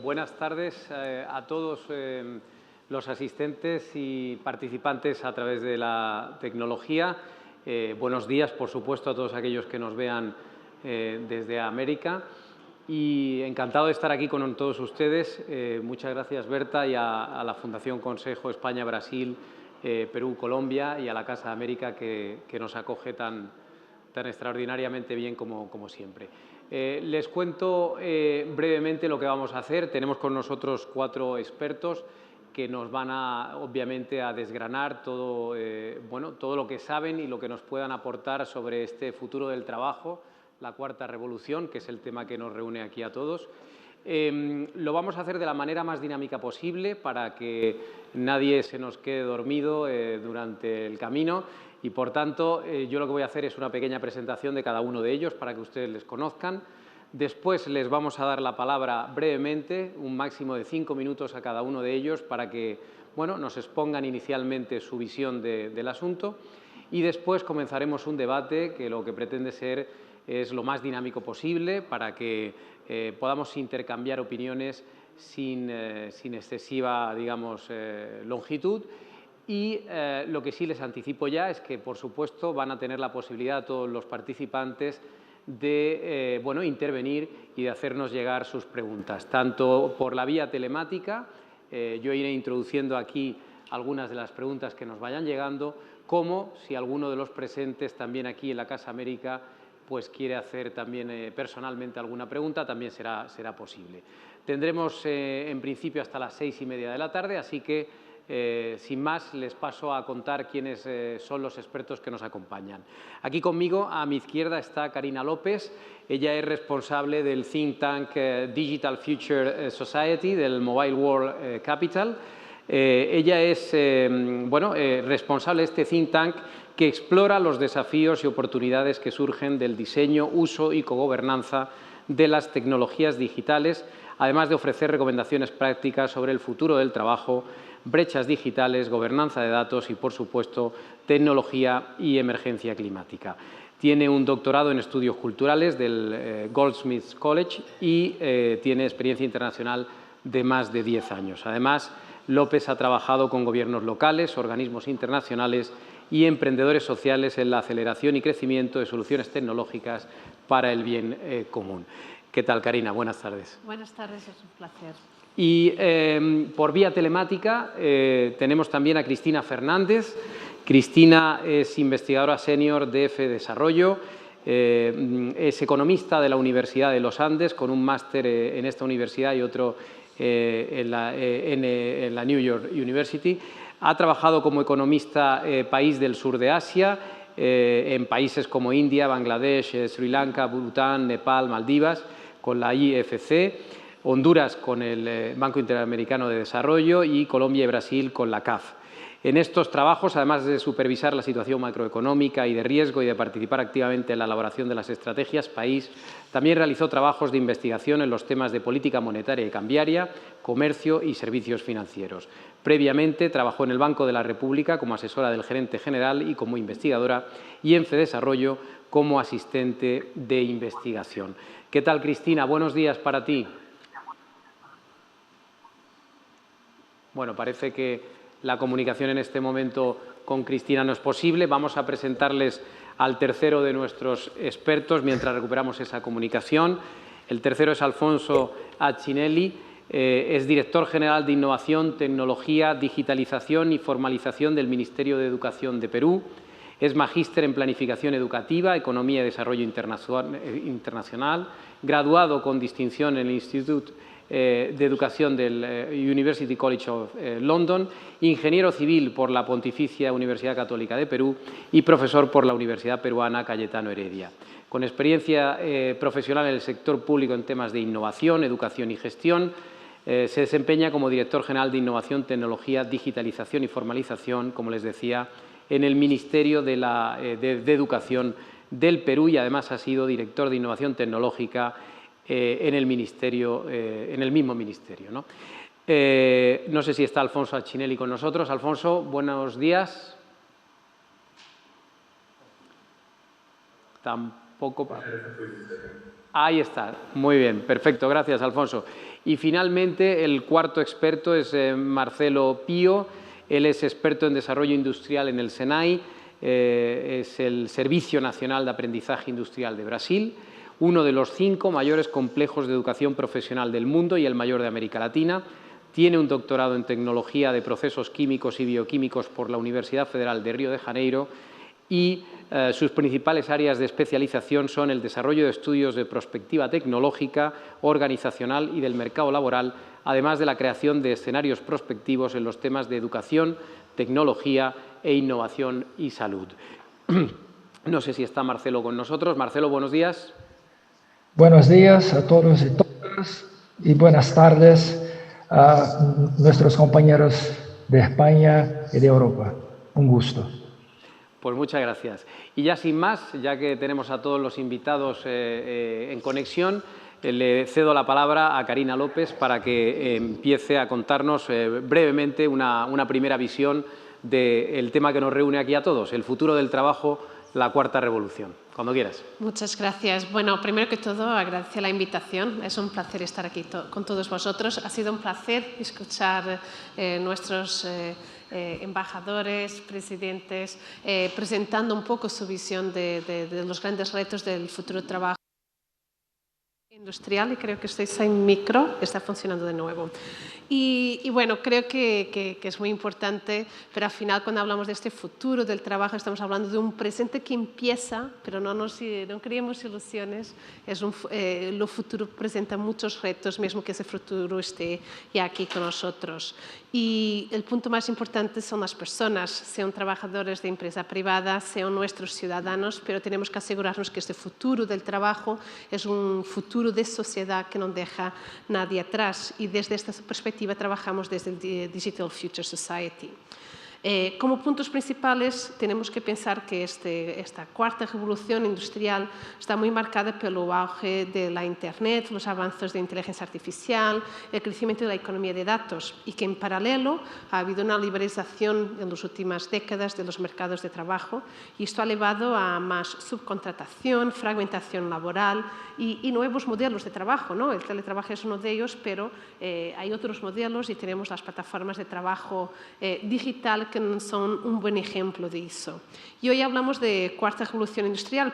buenas tardes a todos los asistentes y participantes a través de la tecnología. Buenos días, por supuesto, a todos aquellos que nos vean desde América. Y encantado de estar aquí con todos ustedes. Muchas gracias, Berta, y a la Fundación Consejo España-Brasil, Perú-Colombia y a la Casa de América que nos acoge tan extraordinariamente bien como siempre. Les cuento brevemente lo que vamos a hacer. Tenemos con nosotros 4 expertos que nos van obviamente a desgranar todo, todo lo que saben y lo que nos puedan aportar sobre este futuro del trabajo, la cuarta revolución, que es el tema que nos reúne aquí a todos. Lo vamos a hacer de la manera más dinámica posible para que nadie se nos quede dormido durante el camino y, por tanto, yo lo que voy a hacer es una pequeña presentación de cada uno de ellos para que ustedes les conozcan. Después les vamos a dar la palabra brevemente, un máximo de 5 minutos a cada uno de ellos para que nos expongan inicialmente su visión del asunto y después comenzaremos un debate que lo que pretende ser es lo más dinámico posible para que podamos intercambiar opiniones sin excesiva, digamos, longitud. Y lo que sí les anticipo ya es que, por supuesto, van a tener la posibilidad todos los participantes de intervenir y de hacernos llegar sus preguntas, tanto por la vía telemática, yo iré introduciendo aquí algunas de las preguntas que nos vayan llegando, como si alguno de los presentes también aquí en la Casa América pues quiere hacer también personalmente alguna pregunta, también será posible. Tendremos en principio hasta las 6:30 de la tarde, así que sin más les paso a contar quiénes son los expertos que nos acompañan. Aquí conmigo a mi izquierda está Karina López. Ella es responsable del think tank Digital Future Society del Mobile World Capital. Ella es responsable de este think tank que explora los desafíos y oportunidades que surgen del diseño, uso y cogobernanza de las tecnologías digitales, además de ofrecer recomendaciones prácticas sobre el futuro del trabajo, brechas digitales, gobernanza de datos y, por supuesto, tecnología y emergencia climática. Tiene un doctorado en estudios culturales del Goldsmiths College y tiene experiencia internacional de más de 10 años. Además, López ha trabajado con gobiernos locales, organismos internacionales y emprendedores sociales en la aceleración y crecimiento de soluciones tecnológicas para el bien común. ¿Qué tal, Karina? Buenas tardes. Buenas tardes, es un placer. Y por vía telemática tenemos también a Cristina Fernández. Cristina es investigadora senior de EFE Desarrollo, es economista de la Universidad de los Andes con un máster en esta universidad y otro en la New York University. Ha trabajado como economista país del sur de Asia, en países como India, Bangladesh, Sri Lanka, Bután, Nepal, Maldivas, con la IFC, Honduras con el Banco Interamericano de Desarrollo y Colombia y Brasil con la CAF. En estos trabajos, además de supervisar la situación macroeconómica y de riesgo y de participar activamente en la elaboración de las estrategias país, también realizó trabajos de investigación en los temas de política monetaria y cambiaria, comercio y servicios financieros. Previamente trabajó en el Banco de la República como asesora del gerente general y como investigadora y en FEDesarrollo como asistente de investigación. ¿Qué tal, Cristina? Buenos días para ti. Bueno, parece que la comunicación en este momento con Cristina no es posible. Vamos a presentarles al tercero de nuestros expertos mientras recuperamos esa comunicación. El tercero es Alfonso Accinelli, es director general de Innovación, Tecnología, Digitalización y Formalización del Ministerio de Educación de Perú. Es magíster en Planificación Educativa, Economía y Desarrollo Internacional, graduado con distinción en el Instituto de Educación del University College of London, ingeniero civil por la Pontificia Universidad Católica de Perú y profesor por la Universidad Peruana Cayetano Heredia. Con experiencia profesional en el sector público en temas de innovación, educación y gestión, se desempeña como director general de Innovación, Tecnología, Digitalización y Formalización, como les decía, en el Ministerio de Educación del Perú y además ha sido director de Innovación Tecnológica en el mismo ministerio, ¿no? No sé si está Alfonso Accinelli con nosotros. Alfonso, buenos días. poco. Ahí está, muy bien, perfecto, gracias Alfonso. Y finalmente el cuarto experto es Marcelo Pío, él es experto en desarrollo industrial en el SENAI, es el Servicio Nacional de Aprendizaje Industrial de Brasil, uno de los 5 mayores complejos de educación profesional del mundo y el mayor de América Latina. Tiene un doctorado en Tecnología de Procesos Químicos y Bioquímicos por la Universidad Federal de Río de Janeiro y sus principales áreas de especialización son el desarrollo de estudios de prospectiva tecnológica, organizacional y del mercado laboral, además de la creación de escenarios prospectivos en los temas de educación, tecnología e innovación y salud. No sé si está Marcelo con nosotros. Marcelo, buenos días. Buenos días a todos y todas y buenas tardes a nuestros compañeros de España y de Europa. Un gusto. Pues muchas gracias. Y ya sin más, ya que tenemos a todos los invitados en conexión, le cedo la palabra a Karina López para que empiece a contarnos brevemente una primera visión del tema que nos reúne aquí a todos, el futuro del trabajo, la cuarta revolución. Cuando quieras. Muchas gracias. Bueno, primero que todo, agradecer la invitación. Es un placer estar aquí con todos vosotros. Ha sido un placer escuchar nuestros embajadores, presidentes, presentando un poco su visión de los grandes retos del futuro trabajo industrial. Y creo que estoy sin micro, está funcionando de nuevo. Y bueno, creo que es muy importante, pero al final cuando hablamos de este futuro del trabajo estamos hablando de un presente que empieza, pero no creemos ilusiones. Lo futuro presenta muchos retos, mismo que ese futuro esté ya aquí con nosotros. Y el punto más importante son las personas, sean trabajadores de empresa privada, sean nuestros ciudadanos, pero tenemos que asegurarnos que este futuro del trabajo es un futuro de sociedad que no deja nadie atrás. Y desde esta perspectiva trabajamos desde el Digital Future Society. Como puntos principales tenemos que pensar que esta cuarta revolución industrial está muy marcada pelo auge de la Internet, los avances de inteligencia artificial, el crecimiento de la economía de datos y que en paralelo ha habido una liberalización en las últimas décadas de los mercados de trabajo y esto ha llevado a más subcontratación, fragmentación laboral y nuevos modelos de trabajo, ¿no? El teletrabajo es uno de ellos, pero hay otros modelos y tenemos las plataformas de trabajo digital que son un buen ejemplo de eso. Y hoy hablamos de cuarta revolución industrial,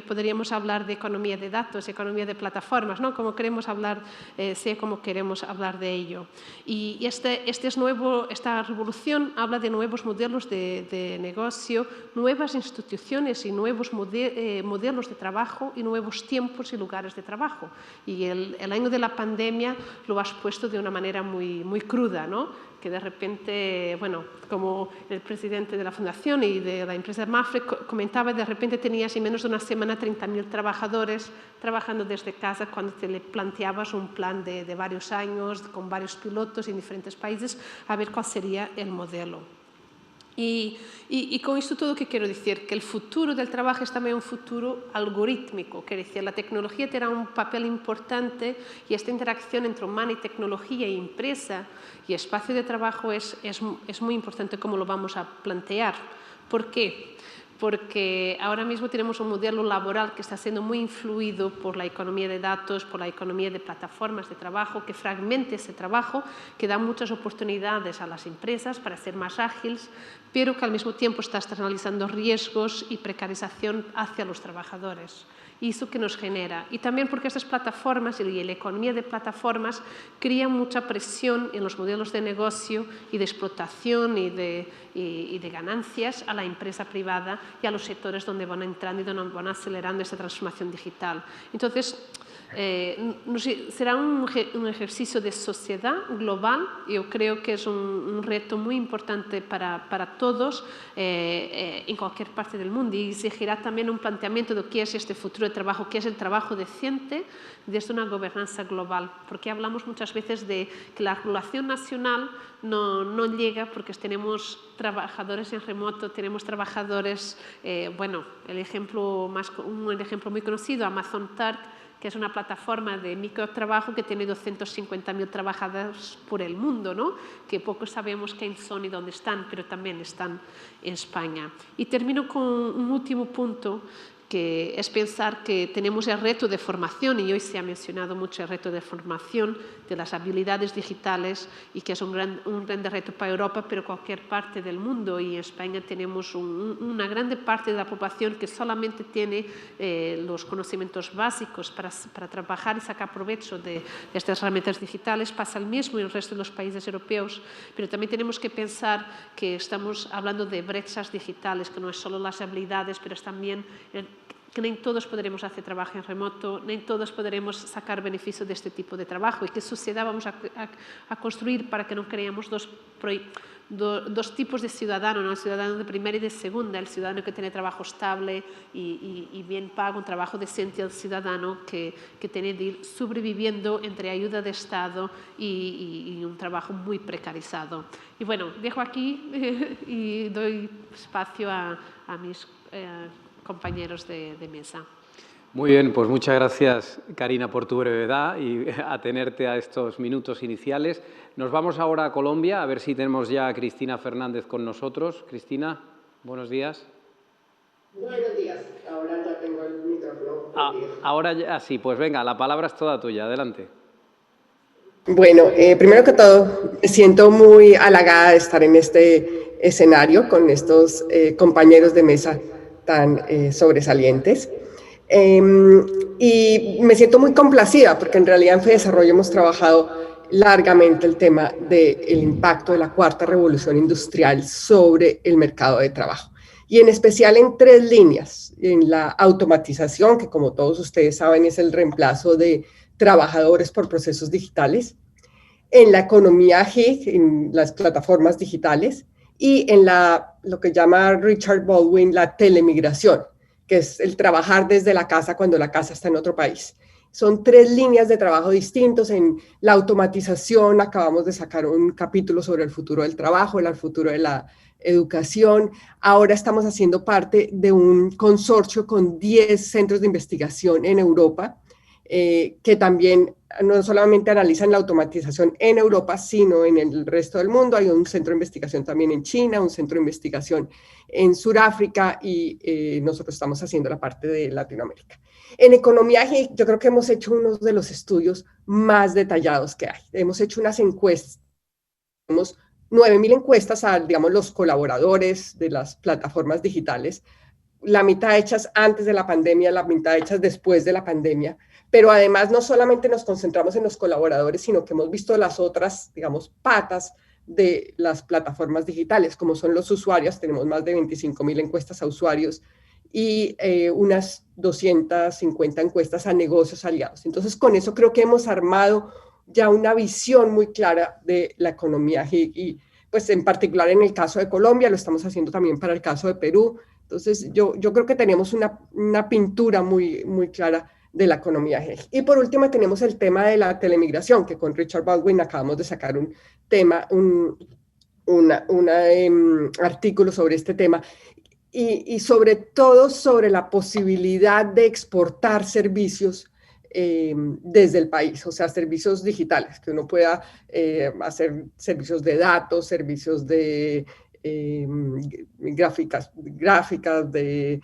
podríamos hablar de economía de datos, economía de plataformas, ¿no? Como queremos hablar, sea como queremos hablar de ello. Y esta revolución habla de nuevos modelos de negocio, nuevas instituciones y nuevos modelos de trabajo y nuevos tiempos y lugares de trabajo. Y el año de la pandemia lo has puesto de una manera muy cruda, ¿no? Que de repente, bueno, como el presidente de la fundación y de la empresa Mafre comentaba, de repente tenías en menos de una semana 30.000 trabajadores trabajando desde casa cuando te le planteabas un plan de varios años, con varios pilotos en diferentes países, a ver cuál sería el modelo. Y con esto todo, ¿qué quiero decir? Que el futuro del trabajo es también un futuro algorítmico, quiere decir, la tecnología tendrá un papel importante y esta interacción entre humana y tecnología y empresa y espacio de trabajo es muy importante cómo lo vamos a plantear. ¿Por qué? Porque ahora mismo tenemos un modelo laboral que está siendo muy influido por la economía de datos, por la economía de plataformas de trabajo, que fragmenta ese trabajo, que da muchas oportunidades a las empresas para ser más ágiles, pero que al mismo tiempo está externalizando riesgos y precarización hacia los trabajadores. Y eso que nos genera. Y también porque estas plataformas y la economía de plataformas crean mucha presión en los modelos de negocio y de explotación y de ganancias a la empresa privada y a los sectores donde van entrando y donde van acelerando esa transformación digital. Entonces, será un ejercicio de sociedad global. Yo creo que es un reto muy importante para todos en cualquier parte del mundo y exigirá también un planteamiento de qué es este futuro de trabajo, qué es el trabajo decente desde una gobernanza global, porque hablamos muchas veces de que la regulación nacional no llega porque tenemos trabajadores en remoto, tenemos trabajadores, bueno, un ejemplo muy conocido, Amazon Turk, que es una plataforma de microtrabajo que tiene 250.000 trabajadores por el mundo, ¿no? Que pocos sabemos quién son y dónde están, pero también están en España. Y termino con un último punto, que es pensar que tenemos el reto de formación, y hoy se ha mencionado mucho el reto de formación de las habilidades digitales, y que es un gran reto para Europa, pero cualquier parte del mundo. Y en España tenemos una grande parte de la población que solamente tiene los conocimientos básicos para trabajar y sacar provecho de estas herramientas digitales. Pasa el mismo en el resto de los países europeos, pero también tenemos que pensar que estamos hablando de brechas digitales, que no es solo las habilidades, pero es también que no todos podremos hacer trabajo en remoto, no todos podremos sacar beneficio de este tipo de trabajo. ¿Y qué sociedad vamos a construir para que no creemos dos tipos de ciudadanos, ¿no? El ciudadano de primera y de segunda, el ciudadano que tiene trabajo estable y bien pago, un trabajo decente, el ciudadano que tiene de ir sobreviviendo entre ayuda de Estado y un trabajo muy precarizado? Y bueno, dejo aquí y doy espacio a mis compañeros de mesa. Muy bien, pues muchas gracias, Karina, por tu brevedad y atenerte a estos minutos iniciales. Nos vamos ahora a Colombia, a ver si tenemos ya a Cristina Fernández con nosotros. Cristina, buenos días. Buenos días, ahora ya tengo el micrófono. Ahora ya sí, pues venga, la palabra es toda tuya, adelante. Bueno, primero que todo, me siento muy halagada de estar en este escenario con estos compañeros de mesa tan sobresalientes. Y me siento muy complacida porque en realidad en FEDesarrollo hemos trabajado largamente el tema del impacto de la cuarta revolución industrial sobre el mercado de trabajo. Y en especial en 3 líneas, en la automatización, que como todos ustedes saben es el reemplazo de trabajadores por procesos digitales, en la economía gig, en las plataformas digitales, y en lo que llama Richard Baldwin la telemigración, que es el trabajar desde la casa cuando la casa está en otro país. Son 3 líneas de trabajo distintos. En la automatización acabamos de sacar un capítulo sobre el futuro del trabajo, el futuro de la educación. Ahora estamos haciendo parte de un consorcio con 10 centros de investigación en Europa, que también no solamente analizan la automatización en Europa, sino en el resto del mundo. Hay un centro de investigación también en China, un centro de investigación en Sudáfrica y nosotros estamos haciendo la parte de Latinoamérica. En economía, yo creo que hemos hecho uno de los estudios más detallados que hay. Hemos hecho unas encuestas, tenemos 9.000 encuestas a, digamos, los colaboradores de las plataformas digitales, la mitad hechas antes de la pandemia, la mitad hechas después de la pandemia, pero además no solamente nos concentramos en los colaboradores, sino que hemos visto las otras, digamos, patas de las plataformas digitales, como son los usuarios. Tenemos más de 25.000 encuestas a usuarios y unas 250 encuestas a negocios aliados. Entonces, con eso creo que hemos armado ya una visión muy clara de la economía gig y, pues, en particular en el caso de Colombia, lo estamos haciendo también para el caso de Perú. Entonces, yo creo que tenemos una pintura muy, muy clara de la economía gig. Y por último tenemos el tema de la telemigración, que con Richard Baldwin acabamos de sacar un tema, un artículo sobre este tema, y sobre todo sobre la posibilidad de exportar servicios desde el país, o sea, servicios digitales, que uno pueda hacer servicios de datos, servicios de gráficas de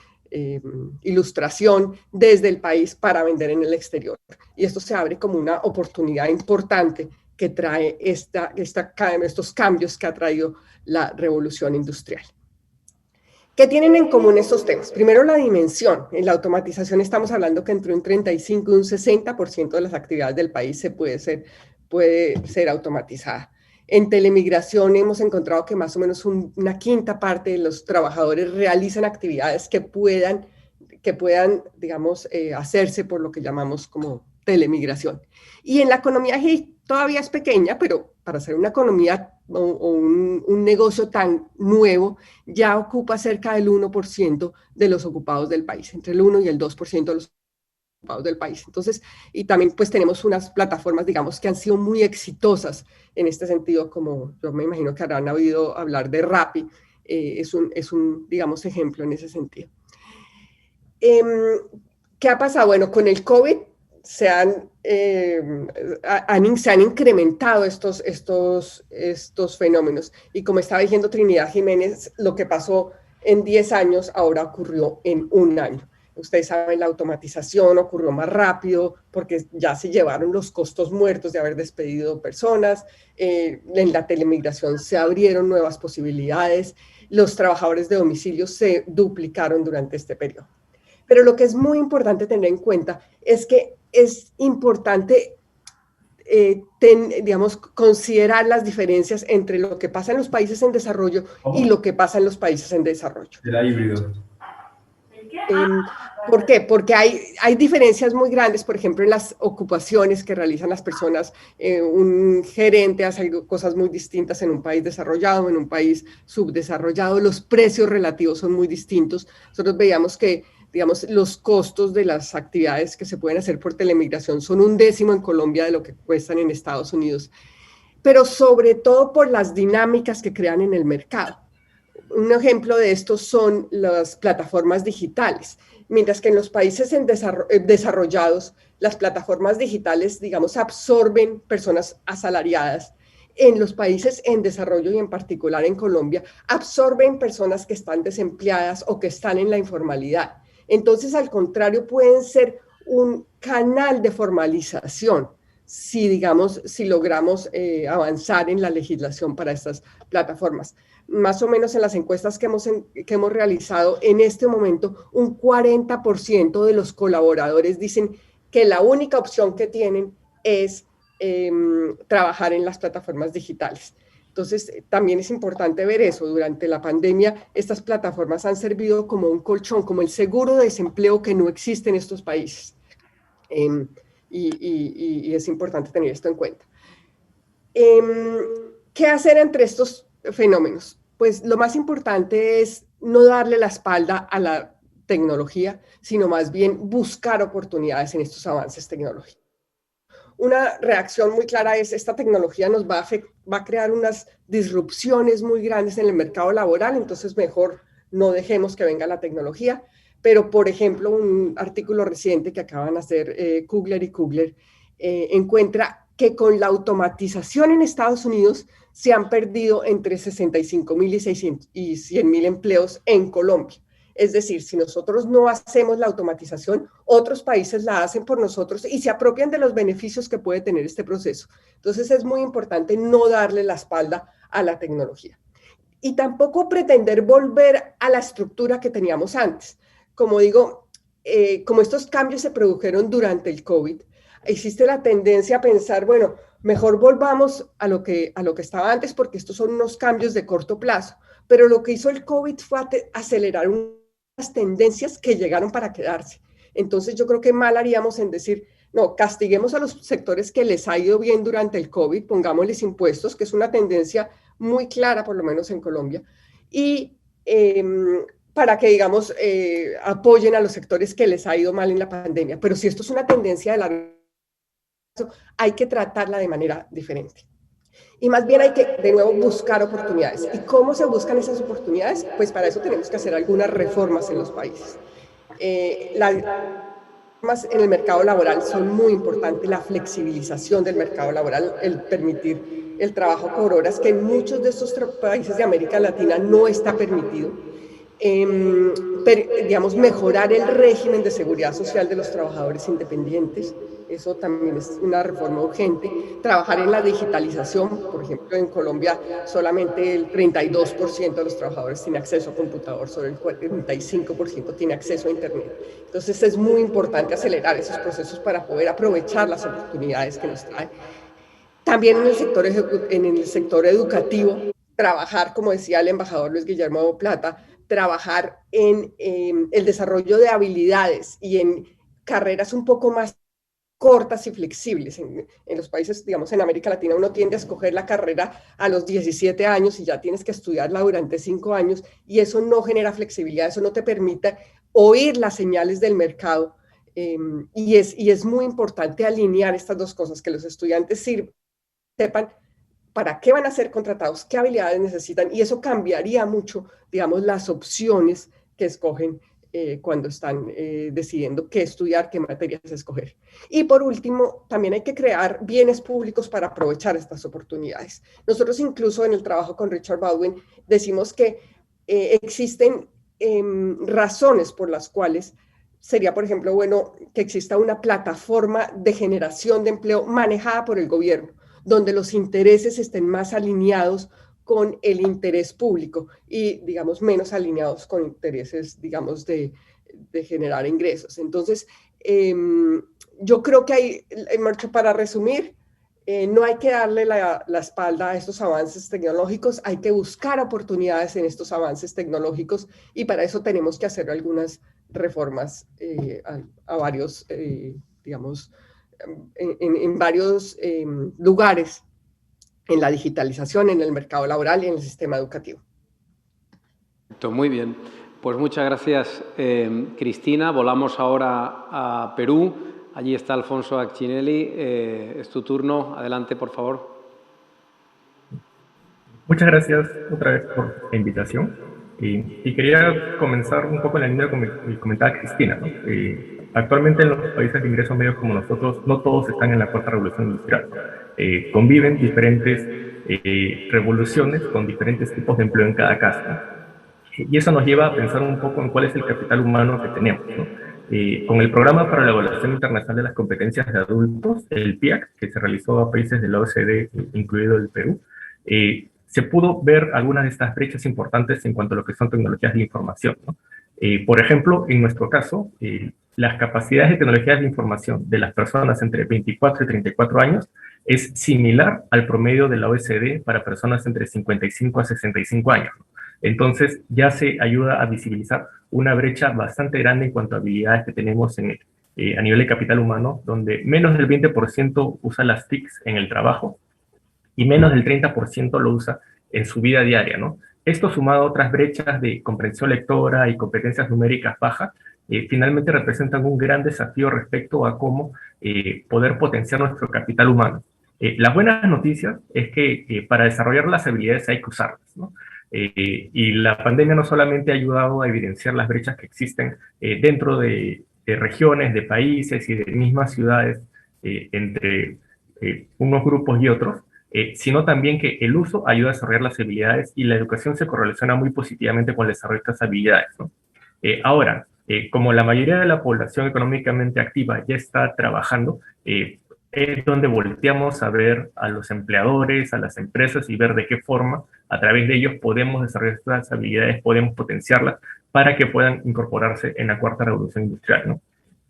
ilustración desde el país para vender en el exterior. Y esto se abre como una oportunidad importante que trae estos cambios que ha traído la revolución industrial. ¿Qué tienen en común estos temas? Primero, la dimensión. En la automatización estamos hablando que entre un 35 y un 60% de las actividades del país puede ser automatizada. En telemigración hemos encontrado que más o menos una quinta parte de los trabajadores realizan actividades que puedan, digamos, hacerse por lo que llamamos como telemigración. Y en la economía gig todavía es pequeña, pero para ser una economía o un negocio tan nuevo, ya ocupa cerca del 1% de los ocupados del país, entre el 1 y el 2% de los ocupados del país. Entonces, y también pues tenemos unas plataformas, digamos, que han sido muy exitosas en este sentido, como yo me imagino que habrán oído hablar de Rappi, es un, digamos, ejemplo en ese sentido. ¿Qué ha pasado? Bueno, con el COVID se han incrementado estos fenómenos. Y como estaba diciendo Trinidad Jiménez, lo que pasó en 10 años ahora ocurrió en 1 año. Ustedes saben, la automatización ocurrió más rápido porque ya se llevaron los costos muertos de haber despedido personas. En la telemigración se abrieron nuevas posibilidades. Los trabajadores de domicilio se duplicaron durante este periodo. Pero lo que es muy importante tener en cuenta es que es importante digamos, considerar las diferencias entre lo que pasa en los países en desarrollo y lo que pasa en los países en desarrollo. Era híbrido. ¿Por qué? Porque hay diferencias muy grandes, por ejemplo, en las ocupaciones que realizan las personas. Un gerente hace cosas muy distintas en un país desarrollado, en un país subdesarrollado. Los precios relativos son muy distintos. Nosotros veíamos que, digamos, los costos de las actividades que se pueden hacer por telemigración son 1/10 en Colombia de lo que cuestan en Estados Unidos, pero sobre todo por las dinámicas que crean en el mercado. Un ejemplo de esto son las plataformas digitales. Mientras que en los países desarrollados, las plataformas digitales, digamos, absorben personas asalariadas. En los países en desarrollo y en particular en Colombia, absorben personas que están desempleadas o que están en la informalidad. Entonces, al contrario, pueden ser un canal de formalización si, digamos, si logramos avanzar en la legislación para estas plataformas. Más o menos en las encuestas que hemos realizado, en este momento, un 40% de los colaboradores dicen que la única opción que tienen es trabajar en las plataformas digitales. Entonces, también es importante ver eso. Durante la pandemia, estas plataformas han servido como un colchón, como el seguro de desempleo que no existe en estos países. Y es importante tener esto en cuenta. ¿Qué hacer entre estos fenómenos? Pues lo más importante es no darle la espalda a la tecnología, sino más bien buscar oportunidades en estos avances tecnológicos. Una reacción muy clara es: esta tecnología nos va a crear unas disrupciones muy grandes en el mercado laboral, entonces mejor no dejemos que venga la tecnología. Pero, por ejemplo, un artículo reciente que acaban de hacer Kugler y Kugler encuentra que con la automatización en Estados Unidos se han perdido entre 65.000 y 100.000 empleos en Colombia. Es decir, si nosotros no hacemos la automatización, otros países la hacen por nosotros y se apropian de los beneficios que puede tener este proceso. Entonces es muy importante no darle la espalda a la tecnología. Y tampoco pretender volver a la estructura que teníamos antes. Como digo, como estos cambios se produjeron durante el COVID, existe la tendencia a pensar, bueno, mejor volvamos a lo que estaba antes porque estos son unos cambios de corto plazo. Pero lo que hizo el COVID fue acelerar unas tendencias que llegaron para quedarse. Entonces yo creo que mal haríamos en decir, no, castiguemos a los sectores que les ha ido bien durante el COVID, pongámosles impuestos, que es una tendencia muy clara, por lo menos en Colombia, y para que, digamos, apoyen a los sectores que les ha ido mal en la pandemia. Pero si esto es una tendencia de largo plazo, hay que tratarla de manera diferente. Y más bien hay que, de nuevo, buscar oportunidades. ¿Y cómo se buscan esas oportunidades? Pues para eso tenemos que hacer algunas reformas en los países. Las reformas en el mercado laboral son muy importantes. La flexibilización del mercado laboral, el permitir el trabajo por horas, que en muchos de estos países de América Latina no está permitido. Digamos, mejorar el régimen de seguridad social de los trabajadores independientes. Eso también es una reforma urgente. Trabajar en la digitalización. Por ejemplo, en Colombia solamente el 32% de los trabajadores tiene acceso a computador, solo el 45% tiene acceso a Internet. Entonces es muy importante acelerar esos procesos para poder aprovechar las oportunidades que nos trae. También en el sector educativo, trabajar, como decía el embajador Luis Guillermo Plata, trabajar en el desarrollo de habilidades y en carreras un poco más cortas y flexibles. En los países, digamos, en América Latina, uno tiende a escoger la carrera a los 17 años y ya tienes que estudiarla durante 5 años, y eso no genera flexibilidad, eso no te permite oír las señales del mercado. Y es muy importante alinear estas dos cosas, que los estudiantes sepan para qué van a ser contratados, qué habilidades necesitan, y eso cambiaría mucho, digamos, las opciones que escogen cuando están decidiendo qué estudiar, qué materias escoger. Y por último, también hay que crear bienes públicos para aprovechar estas oportunidades. Nosotros incluso en el trabajo con Richard Baldwin decimos que existen razones por las cuales sería, por ejemplo, bueno que exista una plataforma de generación de empleo manejada por el gobierno, donde los intereses estén más alineados con el interés público y, digamos, menos alineados con intereses, digamos, de generar ingresos. Entonces, yo creo que hay, Marcho, para resumir, no hay que darle la espalda a estos avances tecnológicos, hay que buscar oportunidades en estos avances tecnológicos y para eso tenemos que hacer algunas reformas a varios, digamos, en varios lugares, en la digitalización, en el mercado laboral y en el sistema educativo. Muy bien. Pues muchas gracias, Cristina. Volamos ahora a Perú. Allí está Alfonso Accinelli. Es tu turno. Adelante, por favor. Muchas gracias otra vez por la invitación. Y quería comenzar un poco en la línea que comentaba Cristina, ¿no? Actualmente en los países de ingresos medios como nosotros, no todos están en la cuarta revolución industrial. Conviven diferentes revoluciones con diferentes tipos de empleo en cada caso, ¿no? Y eso nos lleva a pensar un poco en cuál es el capital humano que tenemos, ¿no? Con el Programa para la Evaluación Internacional de las Competencias de Adultos, el PIAC, que se realizó a países de la OCDE, incluido el Perú, se pudo ver algunas de estas brechas importantes en cuanto a lo que son tecnologías de información, ¿no? Por ejemplo, en nuestro caso, las capacidades de tecnologías de información de las personas entre 24 y 34 años es similar al promedio de la OCDE para personas entre 55 a 65 años, ¿no? Entonces ya se ayuda a visibilizar una brecha bastante grande en cuanto a habilidades que tenemos a nivel de capital humano, donde menos del 20% usa las TICs en el trabajo y menos del 30% lo usa en su vida diaria, ¿no? Esto sumado a otras brechas de comprensión lectora y competencias numéricas bajas, finalmente representan un gran desafío respecto a cómo poder potenciar nuestro capital humano. Las buenas noticias es que para desarrollar las habilidades hay que usarlas, ¿no? Y la pandemia no solamente ha ayudado a evidenciar las brechas que existen dentro de regiones, de países y de mismas ciudades entre unos grupos y otros, sino también que el uso ayuda a desarrollar las habilidades y la educación se correlaciona muy positivamente con el desarrollo de estas habilidades, ¿no? Ahora, como la mayoría de la población económicamente activa ya está trabajando, es donde volteamos a ver a los empleadores, a las empresas y ver de qué forma a través de ellos podemos desarrollar estas habilidades, podemos potenciarlas para que puedan incorporarse en la cuarta revolución industrial, ¿no?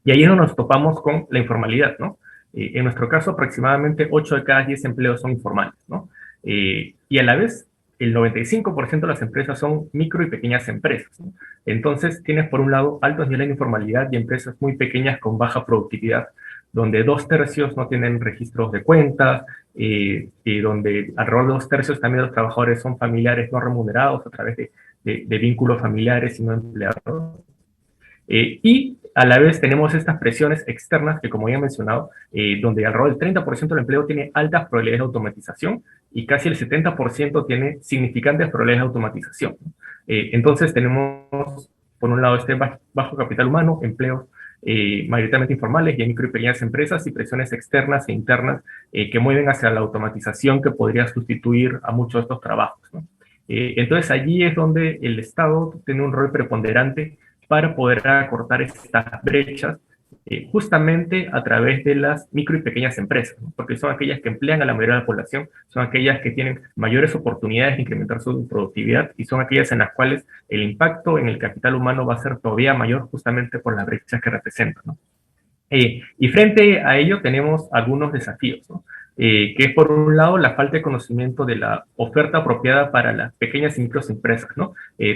Y ahí es donde nos topamos con la informalidad, ¿no? En nuestro caso, aproximadamente 8 de cada 10 empleos son informales, ¿no? Y a la vez, el 95% de las empresas son micro y pequeñas empresas, ¿no? Entonces, tienes por un lado altos niveles de informalidad y empresas muy pequeñas con baja productividad, donde 2/3 no tienen registros de cuentas, y donde alrededor de 2/3 también de los trabajadores son familiares no remunerados a través de vínculos familiares y no empleados. Y a la vez tenemos estas presiones externas que, como ya he mencionado, donde alrededor del 30% del empleo tiene altas probabilidades de automatización y casi el 70% tiene significantes probabilidades de automatización. Entonces tenemos, por un lado, este bajo capital humano, empleos mayoritariamente informales y en micro y pequeñas empresas y presiones externas e internas que mueven hacia la automatización que podría sustituir a muchos de estos trabajos, ¿no? Entonces allí es donde el Estado tiene un rol preponderante para poder acortar estas brechas justamente a través de las micro y pequeñas empresas, ¿no? Porque son aquellas que emplean a la mayoría de la población, son aquellas que tienen mayores oportunidades de incrementar su productividad y son aquellas en las cuales el impacto en el capital humano va a ser todavía mayor justamente por las brechas que representan, ¿no? Y frente a ello tenemos algunos desafíos, ¿no? Que es por un lado la falta de conocimiento de la oferta apropiada para las pequeñas y microempresas, ¿no?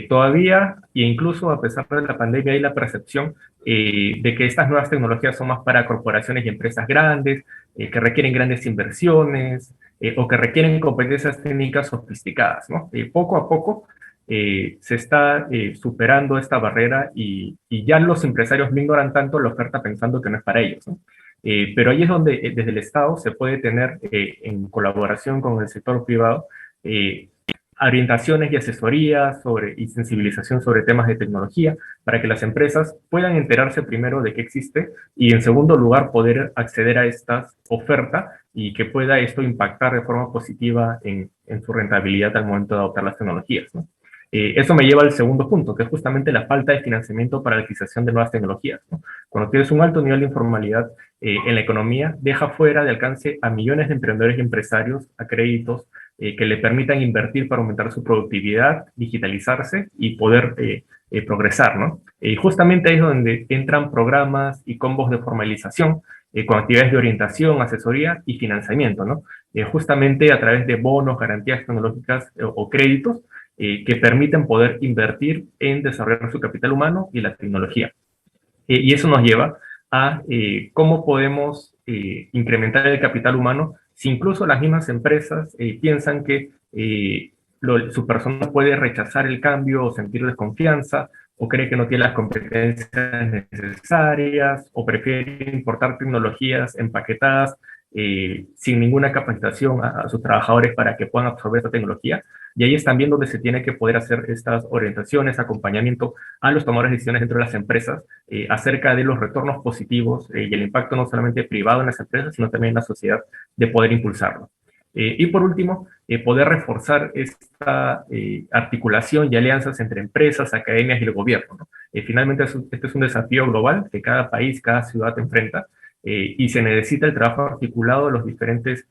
Todavía, e incluso a pesar de la pandemia, hay la percepción de que estas nuevas tecnologías son más para corporaciones y empresas grandes, que requieren grandes inversiones, o que requieren competencias técnicas sofisticadas, ¿no? Poco a poco se está superando esta barrera y ya los empresarios no ignoran tanto la oferta pensando que no es para ellos, ¿no? Pero ahí es donde desde el Estado se puede tener, en colaboración con el sector privado, orientaciones y asesorías y sensibilización sobre temas de tecnología para que las empresas puedan enterarse primero de qué existe y en segundo lugar poder acceder a estas ofertas y que pueda esto impactar de forma positiva en su rentabilidad al momento de adoptar las tecnologías, ¿no? Eso me lleva al segundo punto, que es justamente la falta de financiamiento para la adquisición de nuevas tecnologías, ¿no? Cuando tienes un alto nivel de informalidad en la economía, deja fuera de alcance a millones de emprendedores y empresarios a créditos que le permitan invertir para aumentar su productividad, digitalizarse y poder progresar, ¿no? Y justamente ahí es donde entran programas y combos de formalización con actividades de orientación, asesoría y financiamiento, ¿no? Justamente a través de bonos, garantías tecnológicas o créditos que permiten poder invertir en desarrollar su capital humano y la tecnología. Y eso nos lleva a cómo podemos incrementar el capital humano si incluso las mismas empresas piensan que su personal puede rechazar el cambio o sentir desconfianza, o cree que no tiene las competencias necesarias, o prefiere importar tecnologías empaquetadas sin ninguna capacitación a sus trabajadores para que puedan absorber esta tecnología. Y ahí es también donde se tiene que poder hacer estas orientaciones, acompañamiento a los tomadores de decisiones dentro de las empresas acerca de los retornos positivos y el impacto no solamente privado en las empresas, sino también en la sociedad de poder impulsarlo. Y por último, poder reforzar esta articulación y alianzas entre empresas, academias y el gobierno, ¿no? Finalmente, este es un desafío global que cada país, cada ciudad enfrenta y se necesita el trabajo articulado de los diferentes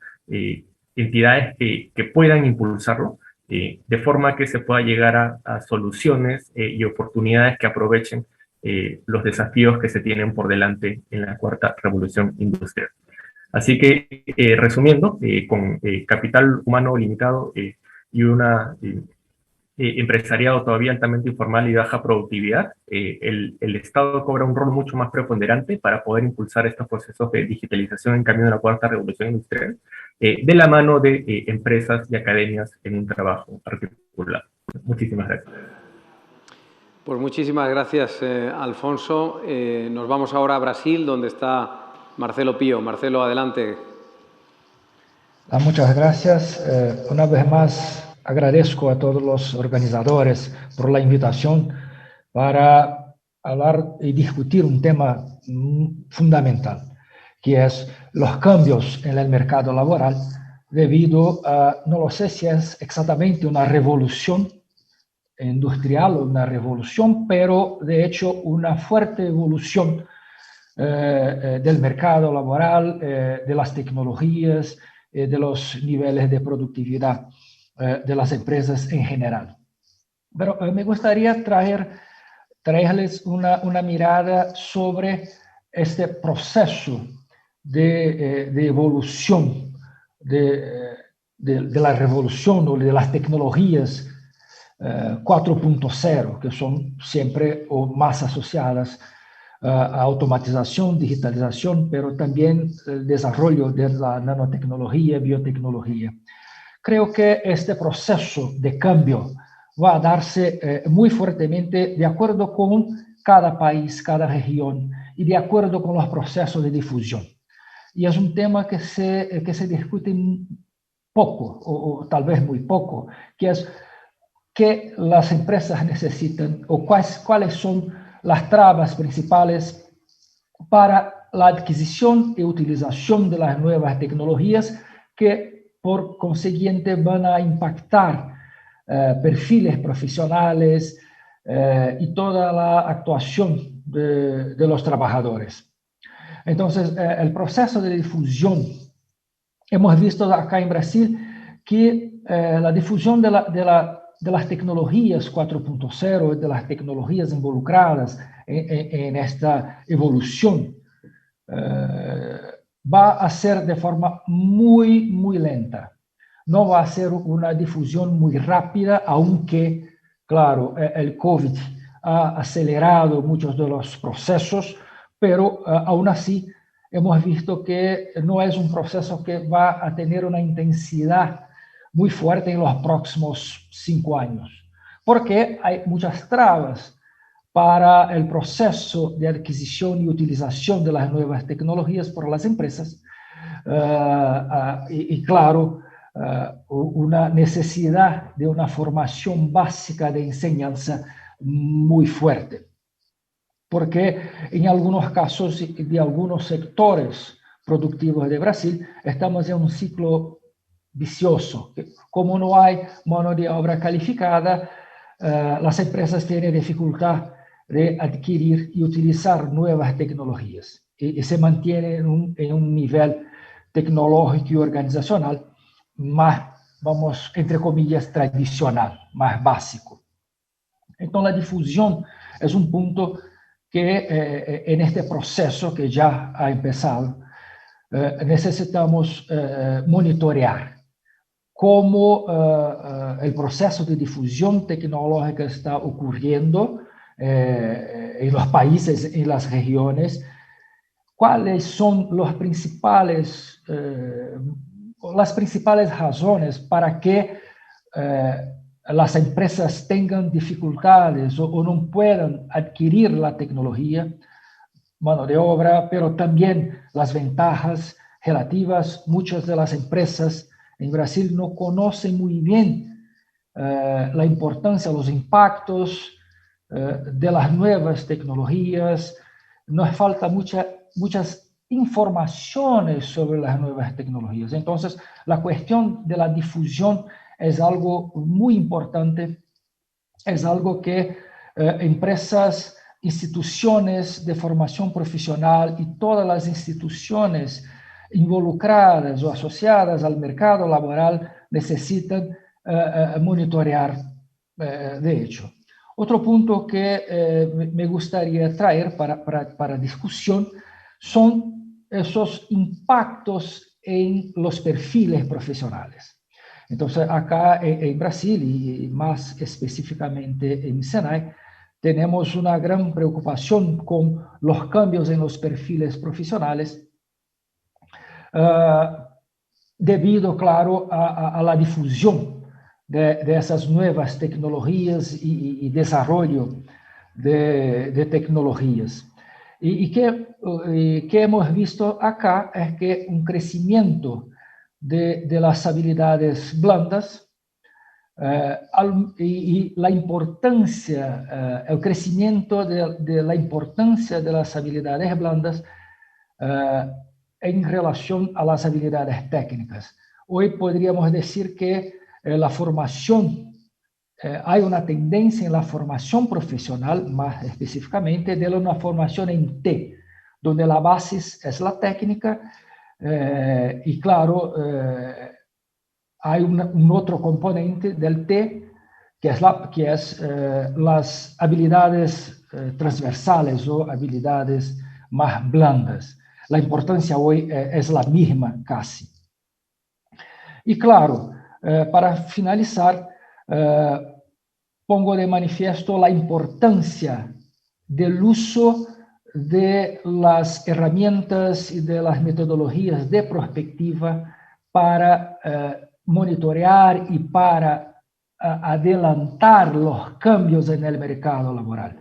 entidades que puedan impulsarlo de forma que se pueda llegar a soluciones y oportunidades que aprovechen los desafíos que se tienen por delante en la cuarta revolución industrial. Así que, resumiendo, con capital humano limitado y una empresariado todavía altamente informal y de baja productividad, el Estado cobra un rol mucho más preponderante para poder impulsar estos procesos de digitalización en camino de la cuarta revolución industrial, de la mano de empresas y academias en un trabajo articulado. Muchísimas gracias. Pues muchísimas gracias, Alfonso. Nos vamos ahora a Brasil, donde está Marcelo Pío. Marcelo, adelante. Muchas gracias. Una vez más, agradezco a todos los organizadores por la invitación para hablar y discutir un tema fundamental, que es los cambios en el mercado laboral debido a, no lo sé si es exactamente una revolución industrial o una revolución, pero de hecho una fuerte evolución del mercado laboral, de las tecnologías, de los niveles de productividad de las empresas en general. Pero me gustaría traerles una mirada sobre este proceso de evolución de la revolución o de las tecnologías 4.0, que son siempre o más asociadas a automatización, digitalización, pero también el desarrollo de la nanotecnología, biotecnología. Creo que este proceso de cambio va a darse muy fuertemente de acuerdo con cada país, cada región y de acuerdo con los procesos de difusión. Y es un tema que se discute poco, o tal vez muy poco, que es que las empresas necesitan o cuáles son las trabas principales para la adquisición y utilización de las nuevas tecnologías que, por consiguiente, van a impactar perfiles profesionales y toda la actuación de los trabajadores. Entonces, el proceso de difusión, hemos visto acá en Brasil que la difusión de las tecnologías 4.0, de las tecnologías involucradas en esta evolución, va a ser de forma muy, muy lenta. No va a ser una difusión muy rápida, aunque, claro, el COVID ha acelerado muchos de los procesos, pero aún así hemos visto que no es un proceso que va a tener una intensidad muy fuerte en los próximos 5 años, porque hay muchas trabas para el proceso de adquisición y utilización de las nuevas tecnologías por las empresas y claro, una necesidad de una formación básica de enseñanza muy fuerte, porque en algunos casos de algunos sectores productivos de Brasil estamos en un ciclo vicioso. Como no hay mano de obra calificada, las empresas tienen dificultad de adquirir y utilizar nuevas tecnologías y se mantienen en un nivel tecnológico y organizacional más, vamos, entre comillas, tradicional, más básico. Entonces, la difusión es un punto que en este proceso que ya ha empezado, necesitamos monitorear cómo el proceso de difusión tecnológica está ocurriendo en los países, en las regiones, cuáles son las principales razones para que las empresas tengan dificultades o no puedan adquirir la tecnología, mano de obra, pero también las ventajas relativas. Muchas de las empresas en Brasil no conocen muy bien la importancia, los impactos de las nuevas tecnologías. Nos falta muchas informaciones sobre las nuevas tecnologías. Entonces, la cuestión de la difusión es algo muy importante, es algo que empresas, instituciones de formación profesional y todas las instituciones involucradas o asociadas al mercado laboral necesitan monitorear de hecho. Otro punto que me gustaría traer para discusión son esos impactos en los perfiles profesionales. Entonces, acá en Brasil, y más específicamente en Senai, tenemos una gran preocupación con los cambios en los perfiles profesionales, debido, claro, a la difusión de esas nuevas tecnologías y desarrollo de tecnologías. Y que hemos visto acá es que un crecimiento de las habilidades blandas y la importancia, el crecimiento de la importancia de las habilidades blandas en relación a las habilidades técnicas. Hoy podríamos decir que la formación, hay una tendencia en la formación profesional, más específicamente, de una formación en T, donde la base es la técnica y claro, hay un otro componente del T, que es las habilidades transversales o habilidades más blandas. La importancia hoy es la misma casi. Y claro, para finalizar, pongo de manifiesto la importancia del uso de las herramientas y de las metodologías de prospectiva para monitorear y para adelantar los cambios en el mercado laboral.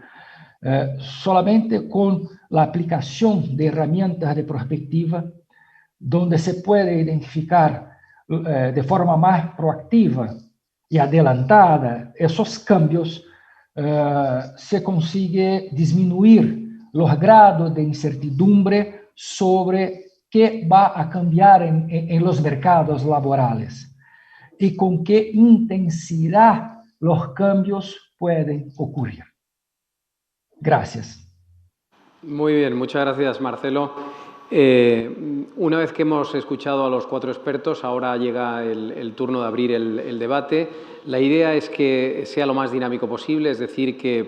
Solamente con la aplicación de herramientas de prospectiva, donde se puede identificar de forma más proactiva y adelantada esos cambios, se consigue disminuir los grados de incertidumbre sobre qué va a cambiar en los mercados laborales y con qué intensidad los cambios pueden ocurrir. Gracias. Muy bien, muchas gracias, Marcelo. Una vez que hemos escuchado a los cuatro expertos, ahora llega el turno de abrir el debate. La idea es que sea lo más dinámico posible, es decir, que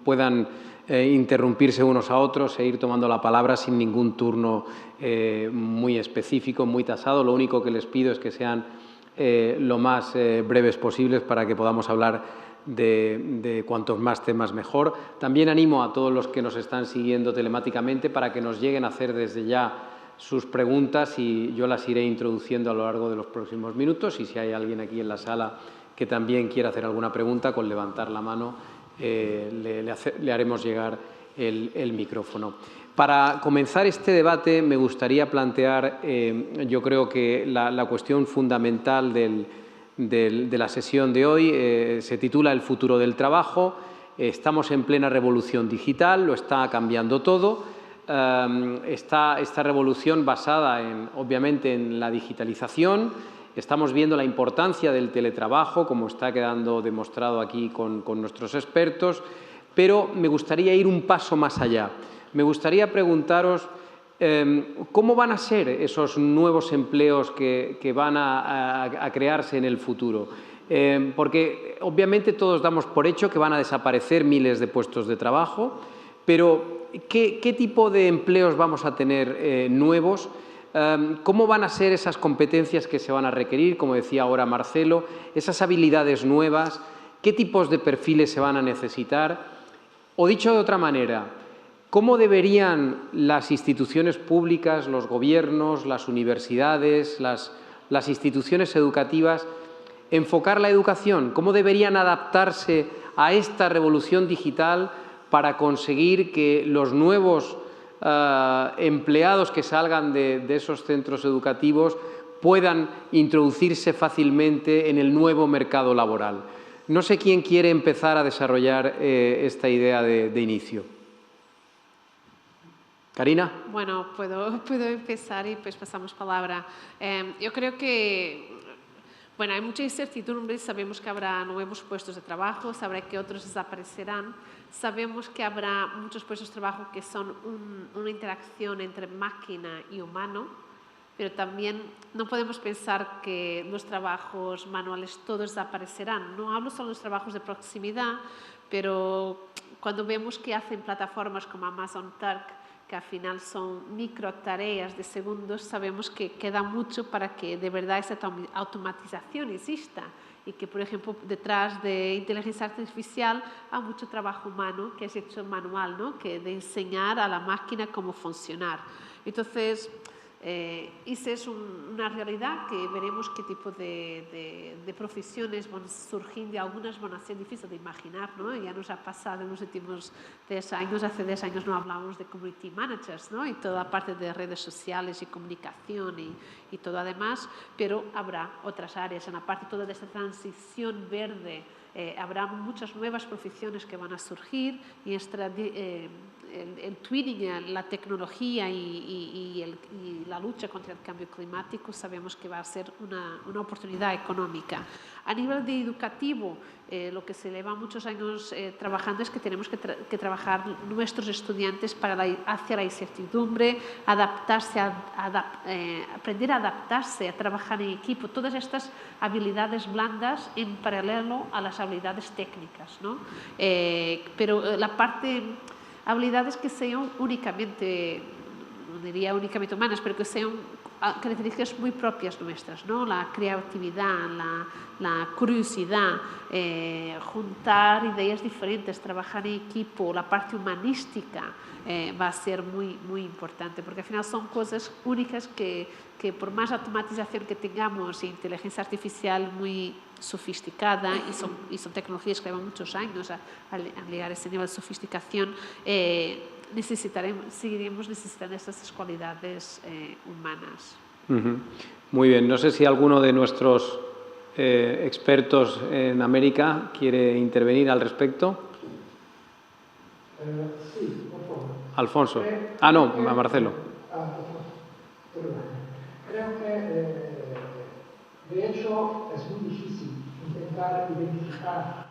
puedan interrumpirse unos a otros e ir tomando la palabra sin ningún turno muy específico, muy tasado. Lo único que les pido es que sean lo más breves posibles para que podamos hablar de cuantos más temas mejor. También animo a todos los que nos están siguiendo telemáticamente para que nos lleguen a hacer desde ya sus preguntas y yo las iré introduciendo a lo largo de los próximos minutos, y si hay alguien aquí en la sala que también quiera hacer alguna pregunta, con levantar la mano le haremos llegar el micrófono. Para comenzar este debate me gustaría plantear, yo creo que la cuestión fundamental de la sesión de hoy se titula El futuro del trabajo. Estamos en plena revolución digital, lo está cambiando todo. Esta revolución basada obviamente en la digitalización Estamos viendo la importancia del teletrabajo, como está quedando demostrado aquí con nuestros expertos, pero me gustaría ir un paso más allá. Me gustaría preguntaros cómo van a ser esos nuevos empleos que van a crearse en el futuro. Porque obviamente todos damos por hecho que van a desaparecer miles de puestos de trabajo, pero ¿qué tipo de empleos vamos a tener nuevos? ¿Cómo van a ser esas competencias que se van a requerir, como decía ahora Marcelo, esas habilidades nuevas? ¿Qué tipos de perfiles se van a necesitar? O dicho de otra manera, ¿cómo deberían las instituciones públicas, los gobiernos, las universidades, las instituciones educativas enfocar la educación? ¿Cómo deberían adaptarse a esta revolución digital para conseguir que los nuevos empleados que salgan de esos centros educativos puedan introducirse fácilmente en el nuevo mercado laboral? No sé quién quiere empezar a desarrollar esta idea de inicio. Karina. Bueno, puedo empezar y pues pasamos palabra. Yo creo que bueno, hay mucha incertidumbre, sabemos que habrá nuevos puestos de trabajo, sabrá que otros desaparecerán, sabemos que habrá muchos puestos de trabajo que son una interacción entre máquina y humano, pero también no podemos pensar que los trabajos manuales todos desaparecerán. No hablo solo de los trabajos de proximidad, pero cuando vemos que hacen plataformas como Amazon Turk, que al final son micro tareas de segundos, sabemos que queda mucho para que de verdad esa automatización exista y que, por ejemplo, detrás de inteligencia artificial hay mucho trabajo humano que es hecho manual, ¿no? Que de enseñar a la máquina cómo funcionar. Entonces, esa es una realidad que veremos qué tipo de profesiones van surgiendo y algunas van a ser difíciles de imaginar, ¿no? Ya nos ha pasado en los últimos 10 años, hace 10 años no hablábamos de community managers, ¿no? Y toda la parte de redes sociales y comunicación y todo además, pero habrá otras áreas, en la parte toda de esta transición verde, habrá muchas nuevas profesiones que van a surgir y el twinning, la tecnología y la lucha contra el cambio climático sabemos que va a ser una oportunidad económica. A nivel de educativo, lo que se lleva muchos años trabajando es que tenemos que trabajar nuestros estudiantes hacia la incertidumbre, aprender a adaptarse, a trabajar en equipo, todas estas habilidades blandas en paralelo a las habilidades técnicas, ¿no? Pero la parte habilidades que sean únicamente, no diría únicamente humanas, pero que sean características muy propias nuestras, ¿no? La creatividad, la curiosidad, juntar ideas diferentes, trabajar en equipo, la parte humanística va a ser muy, muy importante, porque al final son cosas únicas que por más automatización que tengamos, inteligencia artificial muy sofisticada, y son tecnologías que llevan muchos años a llegar a ese nivel de sofisticación, seguiremos necesitando estas cualidades humanas. Muy bien, no sé si alguno de nuestros expertos en América quiere intervenir al respecto. Sí, por favor. Alfonso. Ah, no, a Marcelo. Creo que, de hecho, es muy difícil intentar identificar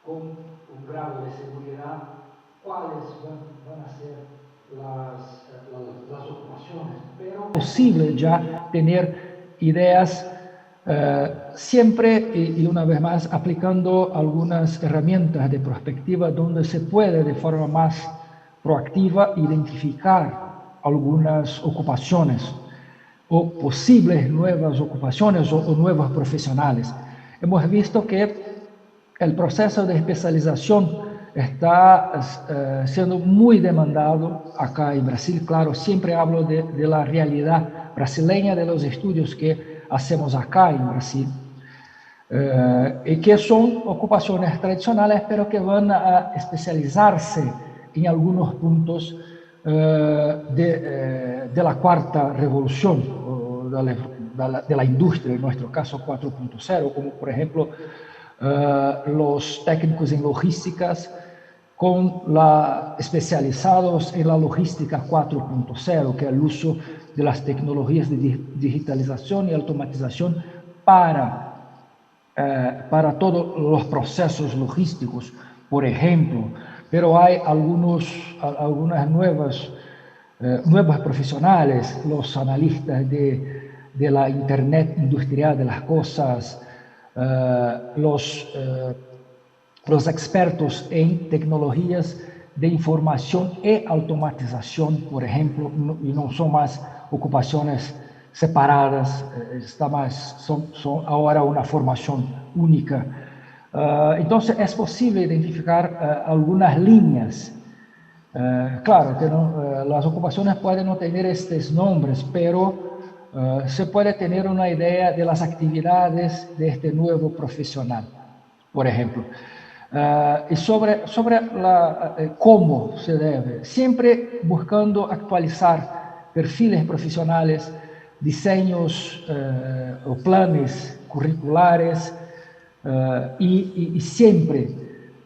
con un grado de seguridad cuáles van a ser las ocupaciones, pero es posible ya tener ideas siempre y una vez más aplicando algunas herramientas de prospectiva donde se puede de forma más proactiva identificar algunas ocupaciones o posibles nuevas ocupaciones o nuevos profesionales. Hemos visto que el proceso de especialización está siendo muy demandado acá en Brasil. Claro, siempre hablo de la realidad brasileña, de los estudios que hacemos acá en Brasil, y que son ocupaciones tradicionales, pero que van a especializarse en algunos puntos de la cuarta revolución, de la industria, en nuestro caso 4.0, como por ejemplo los técnicos en logísticas especializados en la logística 4.0, que es el uso de las tecnologías de digitalización y automatización para todos los procesos logísticos, por ejemplo, pero hay algunas nuevos profesionales, los analistas de la Internet industrial de las cosas, los expertos en tecnologías de información y automatización, por ejemplo, y no son más ocupaciones separadas, son ahora una formación única. Entonces es posible identificar algunas líneas. Claro que las ocupaciones pueden no tener estos nombres, pero se puede tener una idea de las actividades de este nuevo profesional, por ejemplo. Y sobre cómo se debe, siempre buscando actualizar perfiles profesionales, diseños o planes curriculares y siempre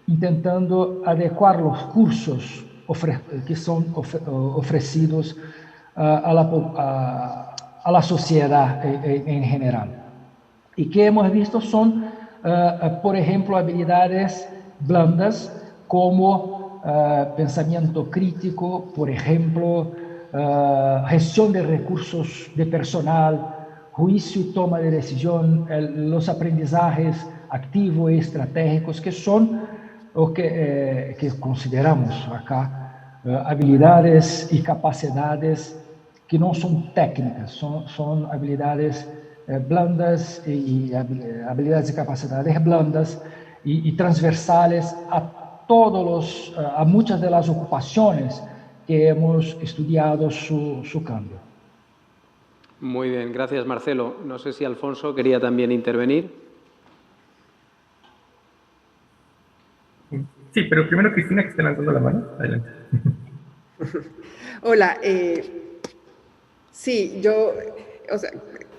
intentando adecuar los cursos que son ofrecidos a la sociedad en general. Y que hemos visto son, por ejemplo, habilidades blandas como pensamiento crítico, por ejemplo, gestión de recursos de personal, juicio y toma de decisión, los aprendizajes activos y estratégicos, que son o que consideramos acá habilidades y capacidades que no son técnicas, son habilidades blandas y habilidades y capacidades blandas y transversales a muchas de las ocupaciones que hemos estudiado su cambio. Muy bien, gracias Marcelo. No sé si Alfonso quería también intervenir. Sí, pero primero Cristina, que está levantando la mano. Adelante. Hola, sí, o sea,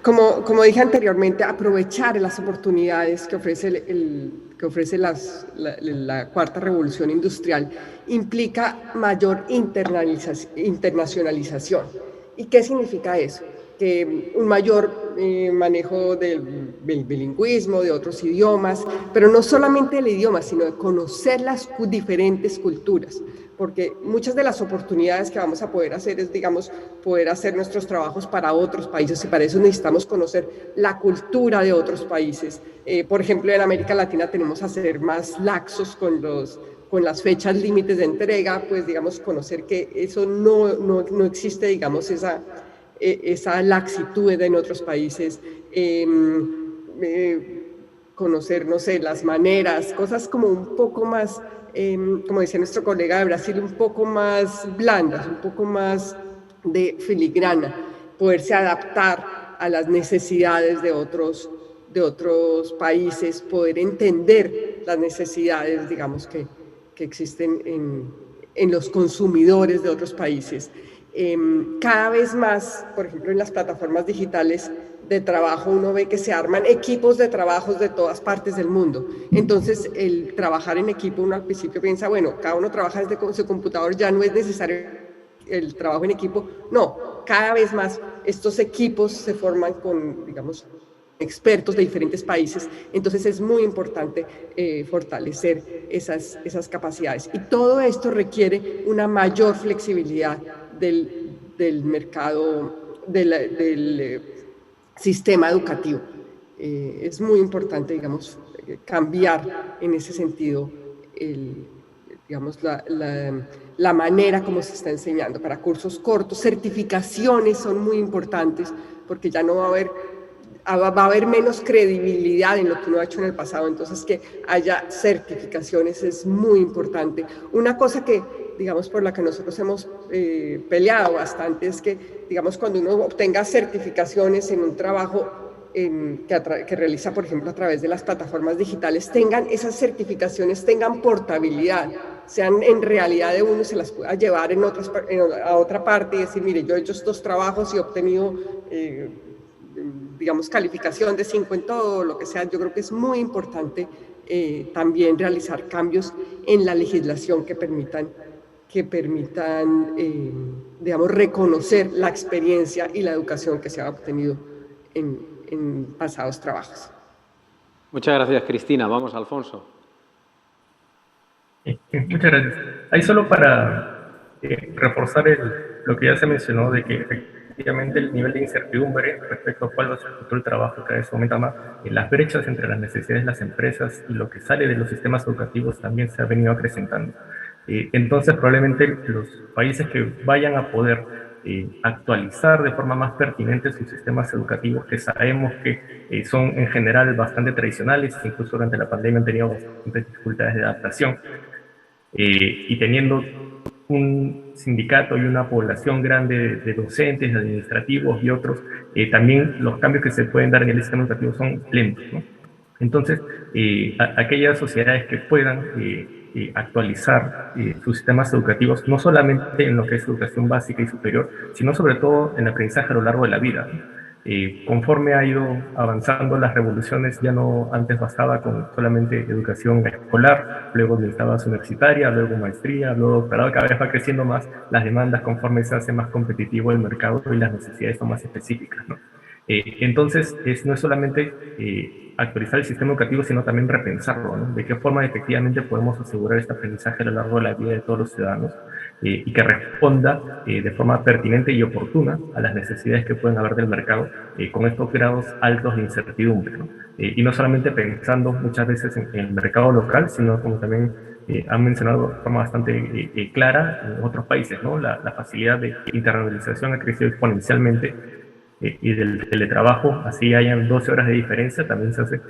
como dije anteriormente, aprovechar las oportunidades que ofrece la cuarta revolución industrial implica mayor internacionalización. ¿Y qué significa eso? Que un mayor manejo del bilingüismo, de otros idiomas, pero no solamente el idioma, sino de conocer las diferentes culturas, porque muchas de las oportunidades que vamos a poder hacer es, digamos, poder hacer nuestros trabajos para otros países, y para eso necesitamos conocer la cultura de otros países. Por ejemplo, en América Latina tenemos a ser más laxos con las fechas límites de entrega, pues, digamos, conocer que eso no existe, digamos, esa laxitud en otros países, conocer, no sé, las maneras, cosas como un poco más, como decía nuestro colega de Brasil, un poco más blandas, un poco más de filigrana, poderse adaptar a las necesidades de otros países, poder entender las necesidades, digamos, que existen en los consumidores de otros países. Cada vez más, por ejemplo, en las plataformas digitales de trabajo, uno ve que se arman equipos de trabajos de todas partes del mundo. Entonces, el trabajar en equipo, uno al principio piensa, bueno, cada uno trabaja desde su computador, ya no es necesario el trabajo en equipo. No, cada vez más estos equipos se forman con, digamos, expertos de diferentes países. Entonces, es muy importante fortalecer esas capacidades. Y todo esto requiere una mayor flexibilidad del mercado, del sistema educativo. Es muy importante, digamos, cambiar en ese sentido, digamos, la manera como se está enseñando. Para cursos cortos, certificaciones son muy importantes, porque ya no va a haber menos credibilidad en lo que uno ha hecho en el pasado. Entonces, que haya certificaciones es muy importante. Una cosa que, digamos, por la que nosotros hemos peleado bastante es que, digamos, cuando uno obtenga certificaciones en un trabajo que realiza, por ejemplo, a través de las plataformas digitales, esas certificaciones tengan portabilidad, sean en realidad de uno, se las pueda llevar a otra parte y decir, mire, yo he hecho estos trabajos y he obtenido digamos, calificación de 5 en todo, lo que sea. Yo creo que es muy importante también realizar cambios en la legislación que permitan que permitan, digamos, reconocer la experiencia y la educación que se ha obtenido en pasados trabajos. Muchas gracias, Cristina. Vamos, Alfonso. Muchas gracias. Ahí solo para reforzar lo que ya se mencionó, de que efectivamente el nivel de incertidumbre respecto a cuál va a ser el futuro del trabajo cada vez aumenta más, las brechas entre las necesidades de las empresas y lo que sale de los sistemas educativos también se ha venido acrecentando. Entonces, probablemente los países que vayan a poder actualizar de forma más pertinente sus sistemas educativos, que sabemos que son en general bastante tradicionales, incluso durante la pandemia han tenido bastantes dificultades de adaptación, y teniendo un sindicato y una población grande de docentes, de administrativos y otros, también los cambios que se pueden dar en el sistema educativo son lentos, ¿no? Entonces, aquellas sociedades que puedan actualizar sus sistemas educativos, no solamente en lo que es educación básica y superior, sino sobre todo en el aprendizaje a lo largo de la vida, ¿no? Conforme ha ido avanzando las revoluciones, ya no antes bastaba con solamente educación escolar, luego necesitabas universitaria, luego maestría, luego doctorado, cada vez va creciendo más las demandas conforme se hace más competitivo el mercado y las necesidades son más específicas, ¿no? Entonces, no es solamente actualizar el sistema educativo, sino también repensarlo, ¿no? De qué forma efectivamente podemos asegurar este aprendizaje a lo largo de la vida de todos los ciudadanos y que responda de forma pertinente y oportuna a las necesidades que pueden haber del mercado con estos grados altos de incertidumbre, ¿no? Y no solamente pensando muchas veces en el mercado local, sino como también han mencionado de forma bastante clara en otros países, ¿no? La facilidad de internacionalización ha crecido exponencialmente y del teletrabajo, así hayan 12 horas de diferencia, también se hace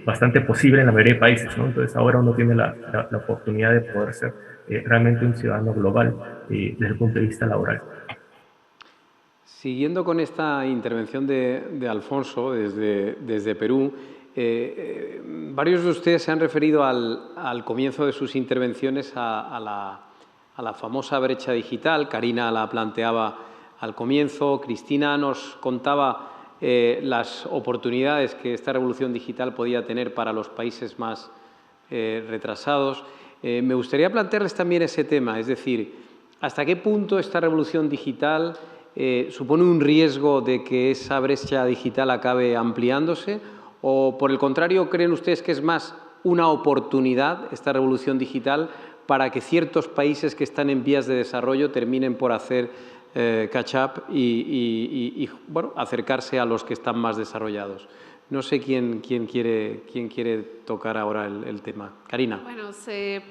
bastante posible en la mayoría de países, ¿no? Entonces ahora uno tiene la oportunidad de poder ser realmente un ciudadano global desde el punto de vista laboral. Siguiendo con esta intervención de Alfonso desde Perú, varios de ustedes se han referido al comienzo de sus intervenciones a la famosa brecha digital. Karina la planteaba al comienzo, Cristina nos contaba las oportunidades que esta revolución digital podía tener para los países más retrasados. Me gustaría plantearles también ese tema, es decir, ¿hasta qué punto esta revolución digital supone un riesgo de que esa brecha digital acabe ampliándose? ¿O, por el contrario, creen ustedes que es más una oportunidad esta revolución digital para que ciertos países que están en vías de desarrollo terminen por hacer catch up y bueno, acercarse a los que están más desarrollados? No sé quién quiere tocar ahora el tema. Karina. Bueno,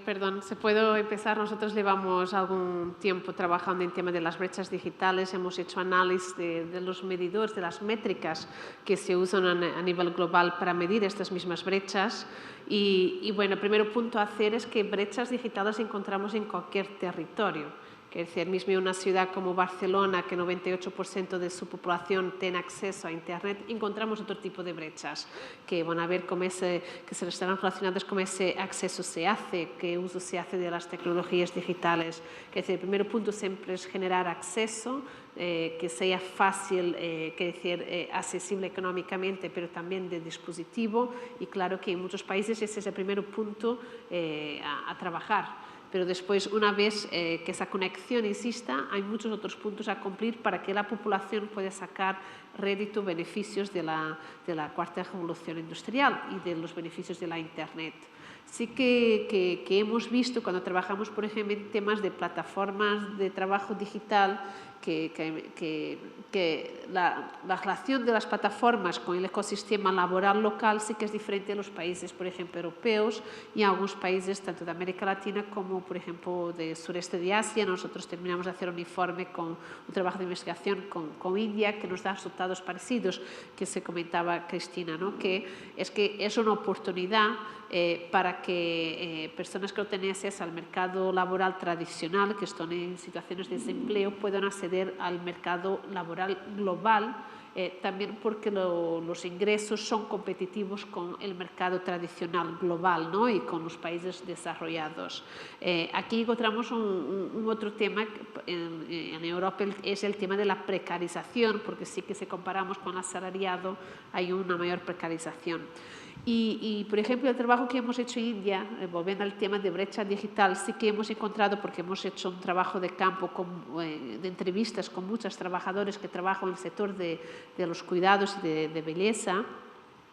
perdón, se puedo empezar. Nosotros llevamos algún tiempo trabajando en tema de las brechas digitales. Hemos hecho análisis de los medidores, de las métricas que se usan a nivel global para medir estas mismas brechas. Y bueno, el primer punto a hacer es que brechas digitales encontramos en cualquier territorio. Es decir, mismo en una ciudad como Barcelona, que 98% de su población tiene acceso a Internet, encontramos otro tipo de brechas que van a ver que se estarán relacionadas con ese acceso se hace, qué uso se hace de las tecnologías digitales. Es decir, el primer punto siempre es generar acceso, que sea fácil, accesible económicamente, pero también de dispositivo. Y claro que en muchos países ese es el primer punto a trabajar. Pero después, una vez que esa conexión exista, hay muchos otros puntos a cumplir para que la población pueda sacar rédito, beneficios de la cuarta revolución industrial y de los beneficios de la Internet. Sí que hemos visto cuando trabajamos, por ejemplo, en temas de plataformas de trabajo digital, que la relación de las plataformas con el ecosistema laboral local sí que es diferente en los países, por ejemplo, europeos y en algunos países tanto de América Latina como, por ejemplo, del sureste de Asia. Nosotros terminamos de hacer un informe con un trabajo de investigación con India que nos da resultados parecidos que se comentaba Cristina, ¿no? Que es una oportunidad para que personas que no tienen acceso al mercado laboral tradicional, que están en situaciones de desempleo, puedan acceder acceder al mercado laboral global, también porque los ingresos son competitivos con el mercado tradicional global, ¿no? Y con los países desarrollados. Aquí encontramos un otro tema en Europa, es el tema de la precarización, porque sí que si comparamos con el asalariado hay una mayor precarización. Y, por ejemplo, el trabajo que hemos hecho en India, volviendo al tema de brecha digital, sí que hemos encontrado, porque hemos hecho un trabajo de campo, de entrevistas con muchos trabajadores que trabajan en el sector de los cuidados y de belleza,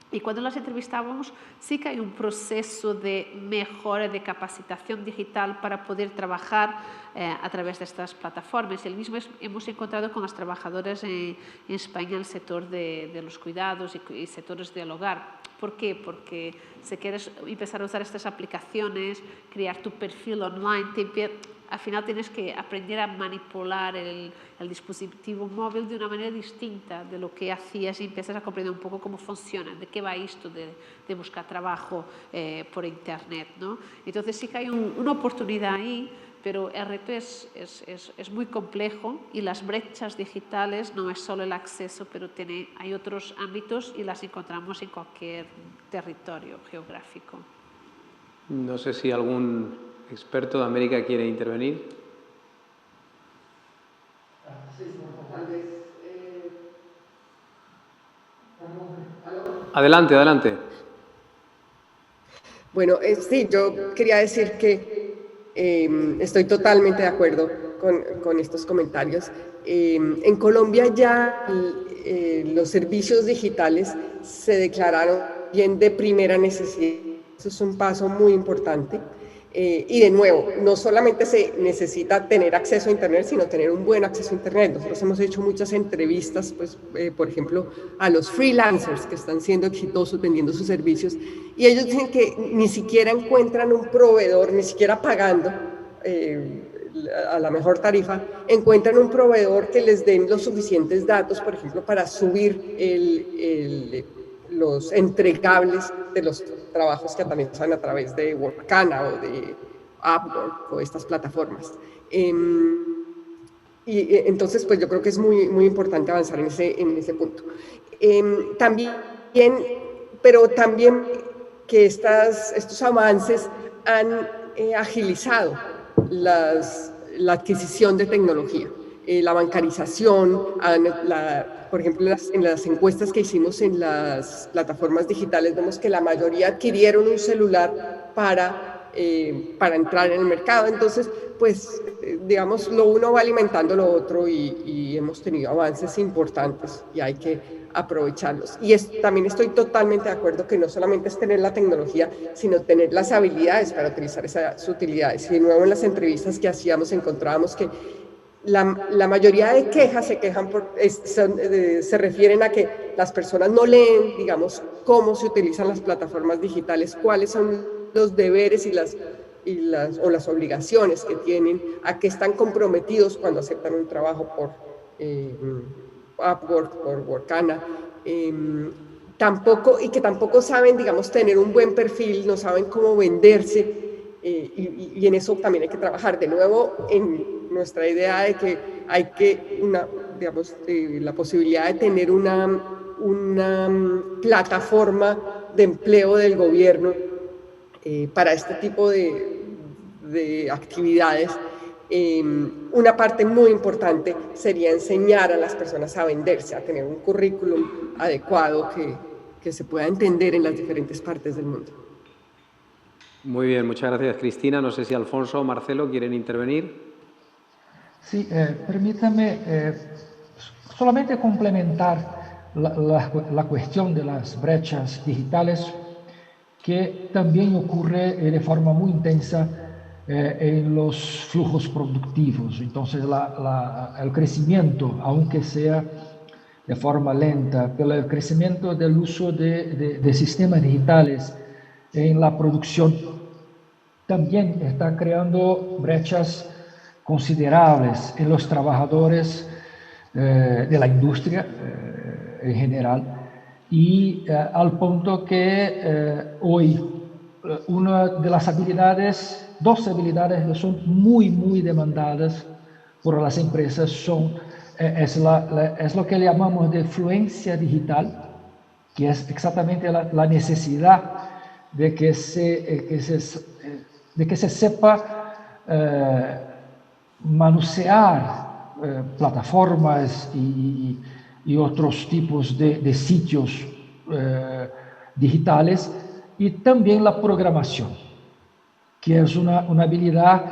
y cuando las entrevistábamos sí que hay un proceso de mejora de capacitación digital para poder trabajar a través de estas plataformas. El mismo hemos encontrado con las trabajadoras en España en el sector de los cuidados y sectores del hogar. ¿Por qué? Porque si quieres empezar a usar estas aplicaciones, crear tu perfil online, al final tienes que aprender a manipular el dispositivo móvil de una manera distinta de lo que hacías y empiezas a comprender un poco cómo funciona, de qué va esto de buscar trabajo por internet, ¿no? Entonces sí que hay una oportunidad ahí, pero el reto es muy complejo y las brechas digitales no es solo el acceso, pero hay otros ámbitos y las encontramos en cualquier territorio geográfico. No sé si algún experto de América quiere intervenir. Adelante, adelante. Bueno, sí, yo quería decir que estoy totalmente de acuerdo con estos comentarios. En Colombia ya los servicios digitales se declararon bien de primera necesidad. Eso es un paso muy importante. Y de nuevo, no solamente se necesita tener acceso a Internet, sino tener un buen acceso a Internet. Nosotros hemos hecho muchas entrevistas, pues, por ejemplo, a los freelancers que están siendo exitosos vendiendo sus servicios, y ellos dicen que ni siquiera encuentran un proveedor, ni siquiera pagando a la mejor tarifa, encuentran un proveedor que les den los suficientes datos, por ejemplo, para subir los entregables de los trabajos que también se hacen a través de Workana o de Upwork o estas plataformas. Entonces, pues yo creo que es muy, muy importante avanzar en ese punto. Pero también que estos avances han agilizado la adquisición de tecnología. La bancarización, por ejemplo, en las encuestas que hicimos en las plataformas digitales, vemos que la mayoría adquirieron un celular para entrar en el mercado. Entonces, pues, digamos, lo uno va alimentando lo otro y hemos tenido avances importantes y hay que aprovecharlos. Y también estoy totalmente de acuerdo que no solamente es tener la tecnología, sino tener las habilidades para utilizar esas utilidades. Y de nuevo en las entrevistas que hacíamos encontrábamos que la mayoría de quejas se refieren a que las personas no leen, digamos, cómo se utilizan las plataformas digitales, cuáles son los deberes o las obligaciones que tienen, a qué están comprometidos cuando aceptan un trabajo por Upwork, por Workana, y que tampoco saben, digamos, tener un buen perfil, no saben cómo venderse, y en eso también hay que trabajar. De nuevo, en nuestra idea de que hay la posibilidad de tener una plataforma de empleo del gobierno para este tipo de actividades. Una parte muy importante sería enseñar a las personas a venderse, a tener un currículum adecuado que se pueda entender en las diferentes partes del mundo. Muy bien, muchas gracias, Cristina. No sé si Alfonso o Marcelo quieren intervenir. Sí, permítame solamente complementar la cuestión de las brechas digitales, que también ocurre de forma muy intensa en los flujos productivos. Entonces, el crecimiento, aunque sea de forma lenta, pero el crecimiento del uso de sistemas digitales en la producción también está creando brechas considerables en los trabajadores de la industria en general, y al punto que hoy una de las dos habilidades que son muy, muy demandadas por las empresas son es lo que llamamos de fluencia digital, que es exactamente la necesidad de que se sepa manusear plataformas y otros tipos de sitios digitales, y también la programación, que es una habilidad,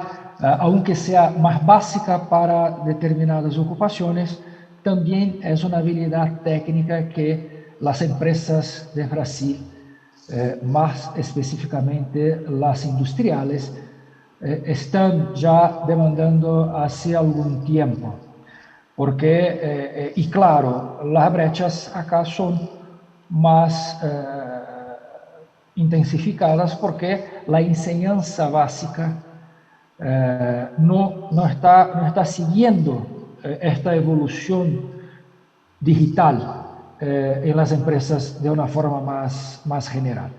aunque sea más básica para determinadas ocupaciones, también es una habilidad técnica que las empresas de Brasil, más específicamente las industriales, están ya demandando hace algún tiempo. Porque, y claro, las brechas acá son más intensificadas porque la enseñanza básica no está siguiendo esta evolución digital en las empresas de una forma más general.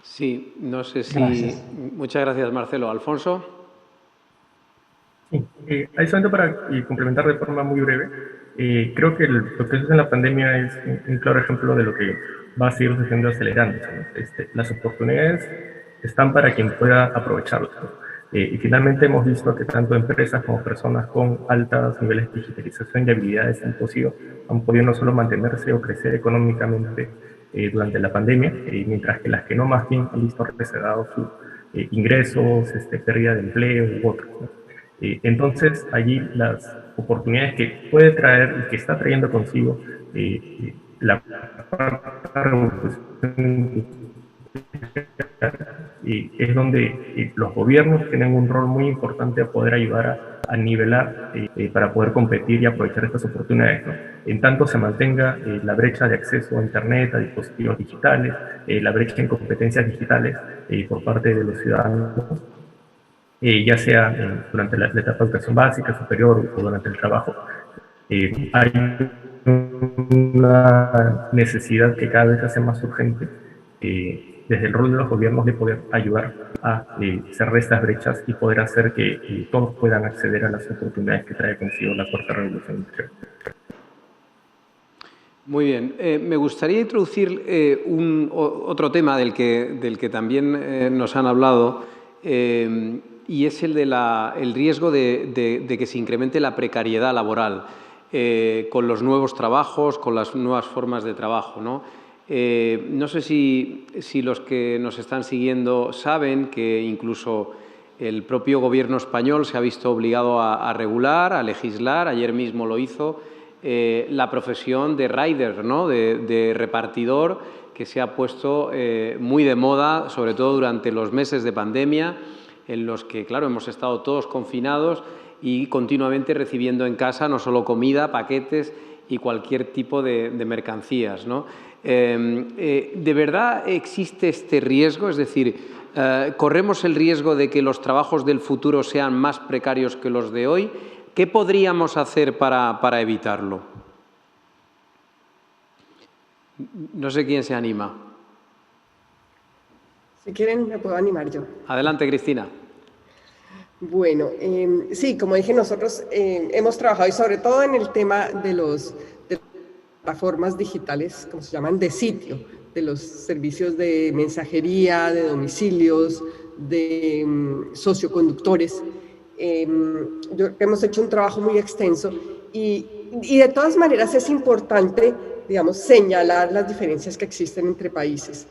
Sí, no sé si... Gracias. Muchas gracias, Marcelo. ¿Alfonso? Sí, ahí solamente para complementar de forma muy breve, creo que lo que sucede en la pandemia es un claro ejemplo de lo que va a seguir sucediendo acelerándose, ¿no? Las oportunidades están para quien pueda aprovecharlas, ¿no? Y finalmente hemos visto que tanto empresas como personas con altos niveles de digitalización y habilidades han podido no solo mantenerse o crecer económicamente durante la pandemia, mientras que las que no, más bien han visto rezagados sus ingresos, pérdida de empleo u otros, ¿no? Entonces, allí las oportunidades que puede traer y que está trayendo consigo la cuarta revolución, es donde los gobiernos tienen un rol muy importante a poder ayudar a nivelar para poder competir y aprovechar estas oportunidades, ¿no? En tanto se mantenga la brecha de acceso a Internet, a dispositivos digitales, la brecha en competencias digitales por parte de los ciudadanos, ya sea durante la etapa de educación básica, superior o durante el trabajo. Hay una necesidad que cada vez se hace más urgente desde el rol de los gobiernos de poder ayudar a cerrar estas brechas y poder hacer que todos puedan acceder a las oportunidades que trae consigo la cuarta revolución industrial. Muy bien. Me gustaría introducir otro tema del que también nos han hablado, y es el riesgo de que se incremente la precariedad laboral con los nuevos trabajos, con las nuevas formas de trabajo, ¿no? No sé si los que nos están siguiendo saben que incluso el propio Gobierno español se ha visto obligado a regular, a legislar, ayer mismo lo hizo, la profesión de rider, ¿no? de repartidor, que se ha puesto muy de moda, sobre todo durante los meses de pandemia, en los que, claro, hemos estado todos confinados y continuamente recibiendo en casa no solo comida, paquetes y cualquier tipo de mercancías, ¿no? ¿De verdad existe este riesgo? Es decir, ¿corremos el riesgo de que los trabajos del futuro sean más precarios que los de hoy? ¿Qué podríamos hacer para evitarlo? No sé quién se anima. Si quieren, me puedo animar yo. Adelante, Cristina. Bueno, sí, como dije, nosotros hemos trabajado y sobre todo en el tema de las plataformas digitales, como se llaman, de sitio, de los servicios de mensajería, de domicilios, de socioconductores. Hemos hecho un trabajo muy extenso y de todas maneras es importante, digamos, señalar las diferencias que existen entre países.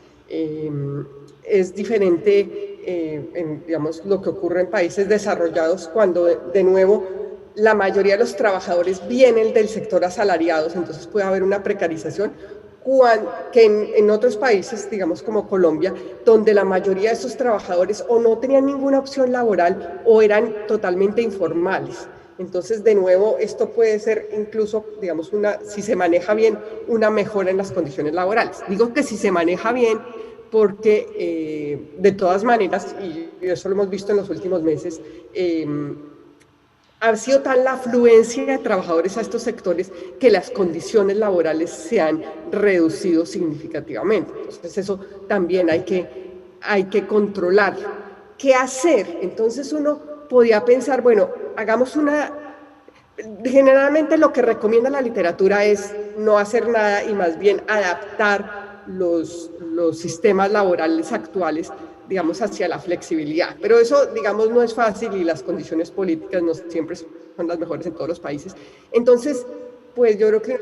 Es diferente, digamos, lo que ocurre en países desarrollados cuando, de nuevo, la mayoría de los trabajadores vienen del sector asalariados, entonces puede haber una precarización, que en otros países, digamos como Colombia, donde la mayoría de esos trabajadores o no tenían ninguna opción laboral o eran totalmente informales. Entonces, de nuevo, esto puede ser incluso, digamos, si se maneja bien, una mejora en las condiciones laborales. Digo que si se maneja bien, porque de todas maneras, y eso lo hemos visto en los últimos meses, ha sido tal la afluencia de trabajadores a estos sectores que las condiciones laborales se han reducido significativamente. Entonces eso también hay que controlar. ¿Qué hacer? Entonces uno podía pensar, bueno, hagamos Generalmente lo que recomienda la literatura es no hacer nada y más bien adaptar los sistemas laborales actuales, digamos, hacia la flexibilidad. Pero eso, digamos, no es fácil y las condiciones políticas no siempre son las mejores en todos los países. Entonces, pues yo creo que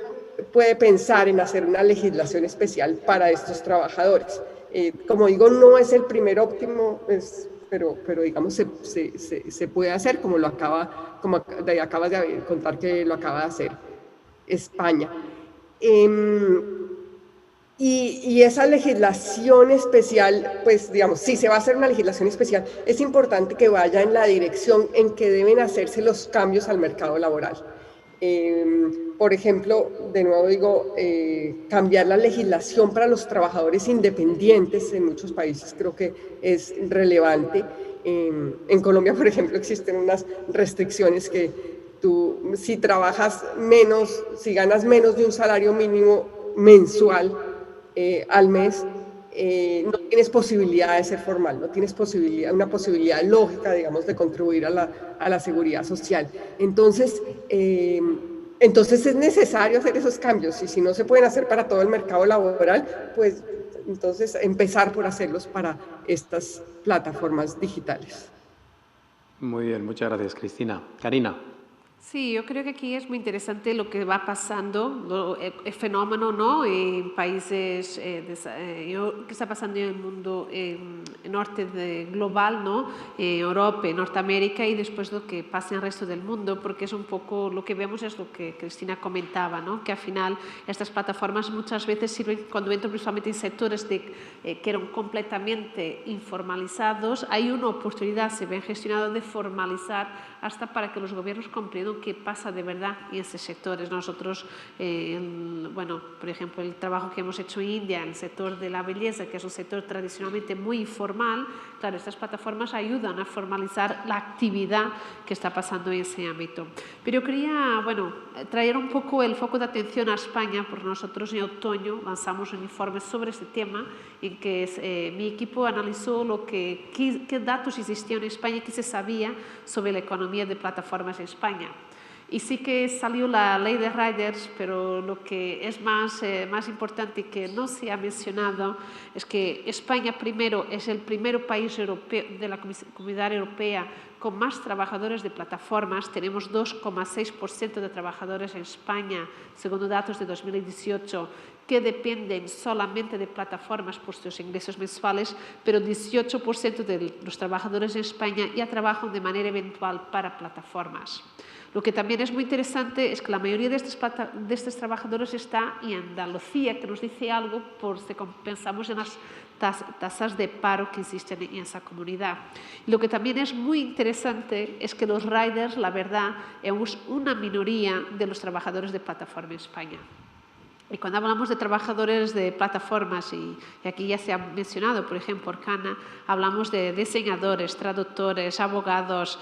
puede pensar en hacer una legislación especial para estos trabajadores. Como digo, no es el primer óptimo, pero digamos se puede hacer como acabas de contar que lo acaba de hacer España. Y esa legislación especial, pues digamos, si se va a hacer una legislación especial, es importante que vaya en la dirección en que deben hacerse los cambios al mercado laboral. Por ejemplo, de nuevo digo, cambiar la legislación para los trabajadores independientes en muchos países creo que es relevante. En Colombia, por ejemplo, existen unas restricciones que tú, si trabajas menos, si ganas menos de un salario mínimo mensual al mes, no tienes posibilidad de ser formal, no tienes una posibilidad lógica, digamos, de contribuir a la seguridad social. Entonces es necesario hacer esos cambios y si no se pueden hacer para todo el mercado laboral, pues entonces empezar por hacerlos para estas plataformas digitales. Muy bien, muchas gracias, Cristina. Karina. Sí, yo creo que aquí es muy interesante lo que va pasando, el fenómeno, ¿no? En países, que está pasando en el mundo norte global, ¿no? Europa, Norteamérica y después lo que pasa en el resto del mundo, porque es un poco lo que vemos es lo que Cristina comentaba, ¿no? Que al final estas plataformas muchas veces sirven cuando entran principalmente en sectores que eran completamente informalizados, hay una oportunidad, se ven gestionados de formalizar hasta para que los gobiernos comprendan qué pasa de verdad en estos sectores. Nosotros, bueno, por ejemplo, el trabajo que hemos hecho en India, en el sector de la belleza, que es un sector tradicionalmente muy informal, claro, estas plataformas ayudan a formalizar la actividad que está pasando en ese ámbito. Pero yo quería, bueno, traer un poco el foco de atención a España, porque nosotros en otoño lanzamos un informe sobre este tema, en que mi equipo analizó qué datos existían en España y qué se sabía sobre la economía de plataformas en España. Y sí que salió la ley de riders, pero lo que es más importante y que no se ha mencionado es que España primero es el primer país europeo, de la Comunidad Europea con más trabajadores de plataformas. Tenemos 2,6% de trabajadores en España, según datos de 2018, que dependen solamente de plataformas por sus ingresos mensuales, pero 18% de los trabajadores en España ya trabajan de manera eventual para plataformas. Lo que también es muy interesante es que la mayoría de estos trabajadores está en Andalucía, que nos dice algo por si pensamos en las tasas de paro que existen en esa comunidad. Lo que también es muy interesante es que los riders, la verdad, es una minoría de los trabajadores de plataforma en España. Y cuando hablamos de trabajadores de plataformas, y aquí ya se ha mencionado, por ejemplo, Orkana, hablamos de diseñadores, traductores, abogados,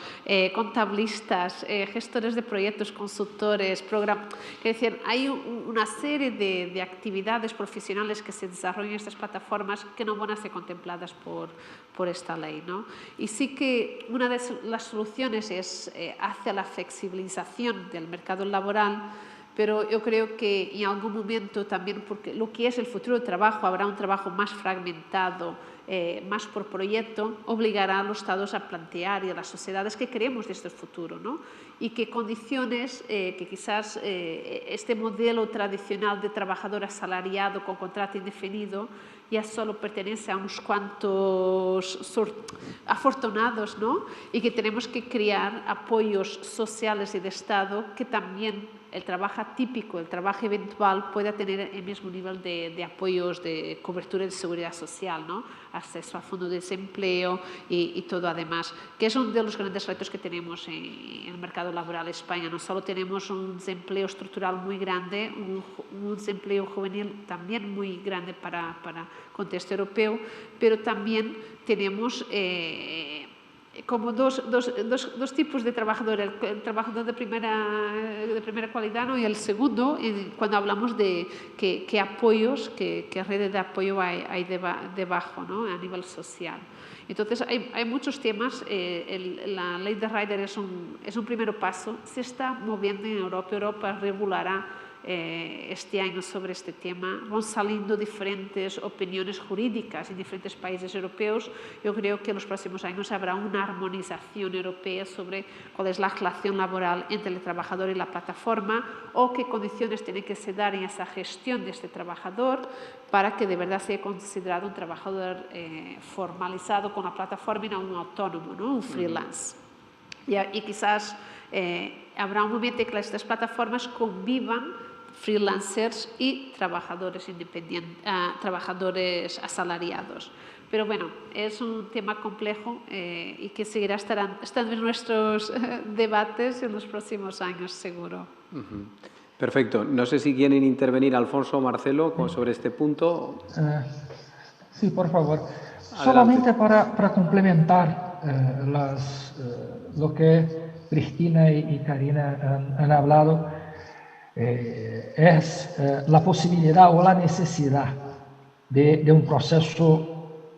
contabilistas, gestores de proyectos, consultores, es decir, hay una serie de actividades profesionales que se desarrollan en estas plataformas que no van a ser contempladas por esta ley, ¿no? Y sí que una de las soluciones es hacia la flexibilización del mercado laboral, pero yo creo que en algún momento también, porque lo que es el futuro del trabajo, habrá un trabajo más fragmentado, más por proyecto, obligará a los Estados a plantear y a las sociedades qué queremos de este futuro, ¿no? Y qué condiciones que quizás este modelo tradicional de trabajador asalariado con contrato indefinido ya solo pertenece a unos cuantos afortunados, ¿no? Y que tenemos que crear apoyos sociales y de Estado que también el trabajo atípico, el trabajo eventual pueda tener el mismo nivel de apoyos de cobertura de seguridad social, ¿no? Acceso al fondo de desempleo y todo además, que es uno de los grandes retos que tenemos en el mercado laboral en España. No solo tenemos un desempleo estructural muy grande, un desempleo juvenil también muy grande para contexto europeo, pero también tenemos como dos tipos de trabajador, el trabajador de primera calidad, ¿no? Y el segundo, cuando hablamos de qué apoyos, qué redes de apoyo hay debajo, ¿no? A nivel social. Entonces, hay muchos temas. La ley de Rider es un primer paso. Se está moviendo en Europa. Europa regulará este año sobre este tema. Van saliendo diferentes opiniones jurídicas en diferentes países europeos. Yo creo que en los próximos años habrá una armonización europea sobre cuál es la relación laboral entre el trabajador y la plataforma, o qué condiciones tienen que se dar en esa gestión de este trabajador para que de verdad sea considerado un trabajador formalizado con la plataforma y no un autónomo, ¿no? Un freelance. Y quizás habrá un momento en que estas plataformas convivan freelancers y trabajadores independientes, trabajadores asalariados. Pero bueno, es un tema complejo y que seguirá estando en nuestros debates en los próximos años, seguro. Perfecto. No sé si quieren intervenir Alfonso o Marcelo sobre este punto. Sí, por favor. Adelante. Solamente para complementar lo que Cristina y Karina han hablado, es la posibilidad o la necesidad de un proceso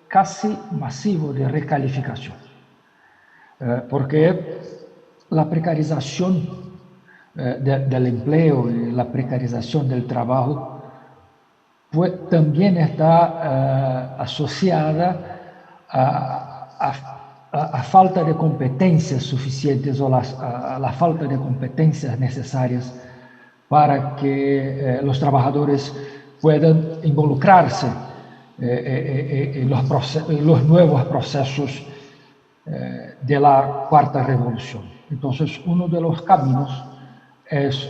casi masivo de recalificación. Porque la precarización del empleo y la precarización del trabajo también está asociada a falta de competencias suficientes o a la falta de competencias necesarias para que los trabajadores puedan involucrarse en los nuevos procesos de la cuarta revolución. Entonces, uno de los caminos es,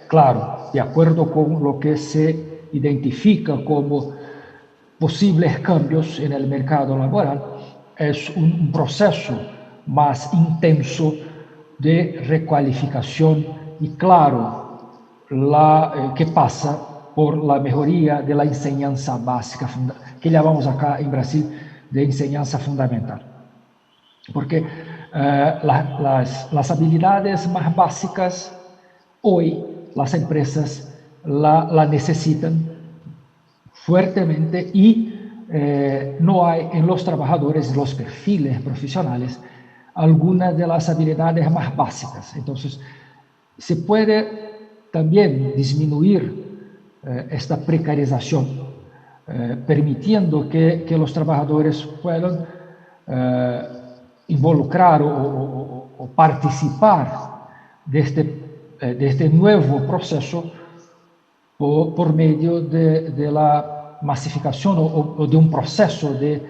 claro, de acuerdo con lo que se identifica como posibles cambios en el mercado laboral, es un proceso más intenso de recualificación y, claro, que pasa por la mejoría de la enseñanza básica, que llamamos acá en Brasil de enseñanza fundamental. Porque las habilidades más básicas hoy las empresas la necesitan fuertemente y no hay en los trabajadores, los perfiles profesionales, algunas de las habilidades más básicas. Entonces, se puede también disminuir esta precarización, permitiendo que los trabajadores puedan involucrar o participar de este nuevo proceso por medio de la masificación o de un proceso de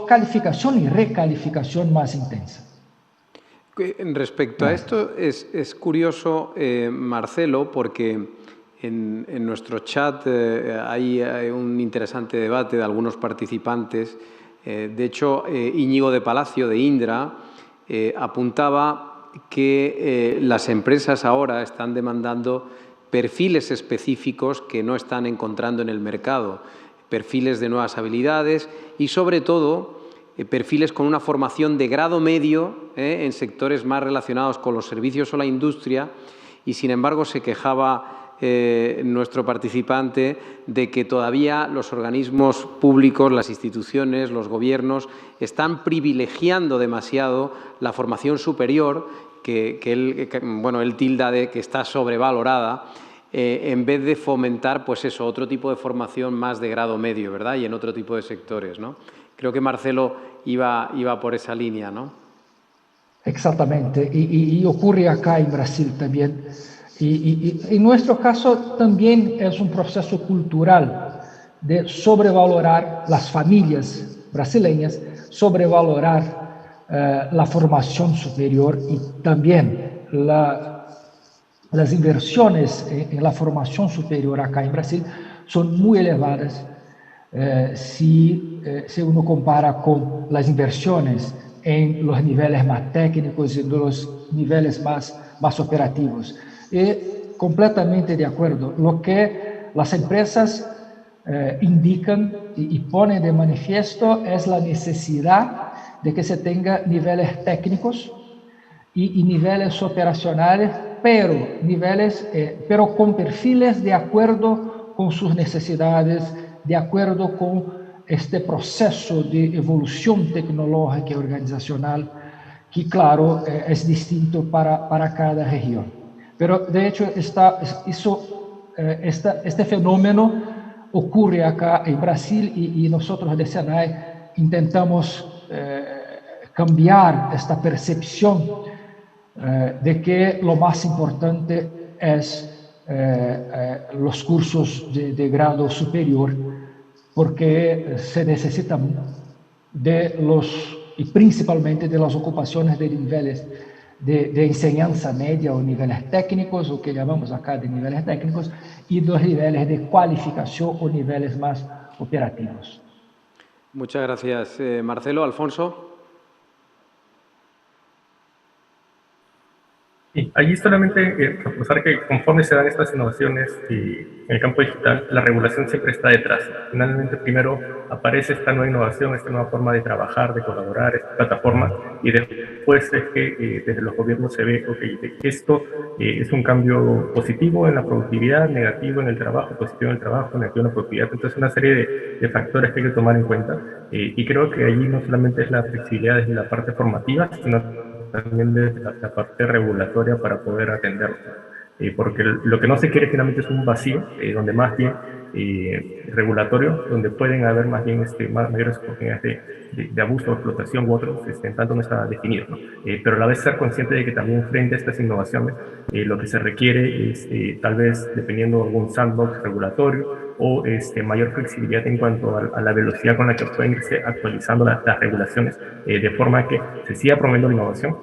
calificación y recalificación más intensa. Respecto a esto, es curioso, Marcelo, porque en nuestro chat hay un interesante debate de algunos participantes. De hecho, Íñigo de Palacio, de Indra, apuntaba que las empresas ahora están demandando perfiles específicos que no están encontrando en el mercado, perfiles de nuevas habilidades y, sobre todo, perfiles con una formación de grado medio en sectores más relacionados con los servicios o la industria, y sin embargo se quejaba nuestro participante de que todavía los organismos públicos, las instituciones, los gobiernos están privilegiando demasiado la formación superior que él tilda de que está sobrevalorada, en vez de fomentar pues eso, otro tipo de formación más de grado medio, ¿verdad? Y en otro tipo de sectores, ¿no? Creo que Marcelo iba por esa línea, ¿no? Exactamente, y ocurre acá en Brasil también. Y en nuestro caso también es un proceso cultural de sobrevalorar las familias brasileñas, sobrevalorar la formación superior y también las inversiones en la formación superior acá en Brasil son muy elevadas si uno compara con las inversiones en los niveles más técnicos y en los niveles más operativos. Y completamente de acuerdo. Lo que las empresas indican y ponen de manifiesto es la necesidad de que se tenga niveles técnicos y niveles operacionales, pero con perfiles de acuerdo con sus necesidades, de acuerdo con este proceso de evolución tecnológica y organizacional, que claro, es distinto para cada región. Pero de hecho este fenómeno ocurre acá en Brasil y nosotros de SENAI intentamos cambiar esta percepción de que lo más importante es los cursos de grado superior, porque se necesitan y principalmente de las ocupaciones de niveles de enseñanza media o niveles técnicos, o que llamamos acá de niveles técnicos, y los niveles de cualificación o niveles más operativos. Muchas gracias, Marcelo. Alfonso. Sí, allí solamente reforzar que conforme se dan estas innovaciones en el campo digital, la regulación siempre está detrás. Finalmente, primero aparece esta nueva innovación, esta nueva forma de trabajar, de colaborar, esta plataforma, y después es que desde los gobiernos se ve que esto es un cambio positivo en la productividad, negativo en el trabajo, positivo en el trabajo, negativo en la productividad. Entonces, una serie de factores que hay que tomar en cuenta, y creo que allí no solamente es la flexibilidad desde la parte formativa, sino también de la parte regulatoria para poder atenderlo. Porque lo que no se quiere finalmente es un vacío, donde más bien regulatorio, donde pueden haber más bien mayores oportunidades de abuso o explotación u otros, tanto no está definido, ¿no? Pero a la vez ser consciente de que también frente a estas innovaciones lo que se requiere es tal vez, dependiendo de algún sandbox regulatorio, o mayor flexibilidad en cuanto a la velocidad con la que pueden irse actualizando las regulaciones, de forma que se siga promoviendo la innovación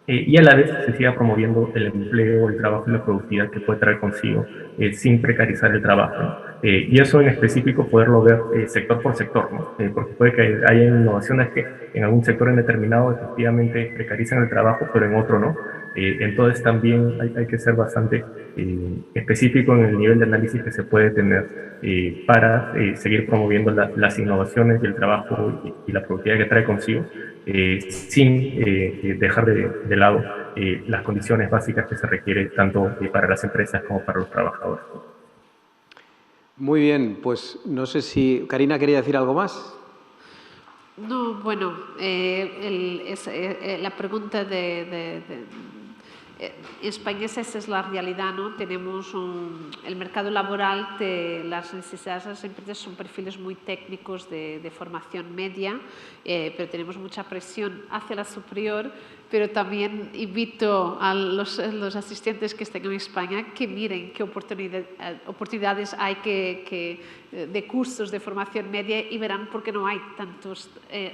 y a la vez se siga promoviendo el empleo, el trabajo y la productividad que puede traer consigo sin precarizar el trabajo, ¿no? Y eso en específico poderlo ver sector por sector, ¿no? Porque puede que haya innovaciones que en algún sector en determinado efectivamente precarizan el trabajo, pero en otro no. Entonces también hay que ser bastante específico en el nivel de análisis que se puede tener para seguir promoviendo las innovaciones y el trabajo y la productividad que trae consigo, sin dejar de lado las condiciones básicas que se requieren tanto para las empresas como para los trabajadores. Muy bien, pues no sé si Karina quería decir algo más. No, bueno, la pregunta España esa es la realidad, ¿no? Tenemos el mercado laboral, las necesidades de las empresas son perfiles muy técnicos de formación media, pero tenemos mucha presión hacia la superior, pero también invito a los asistentes que estén en España que miren qué oportunidades hay de cursos de formación media y verán por qué no hay tantos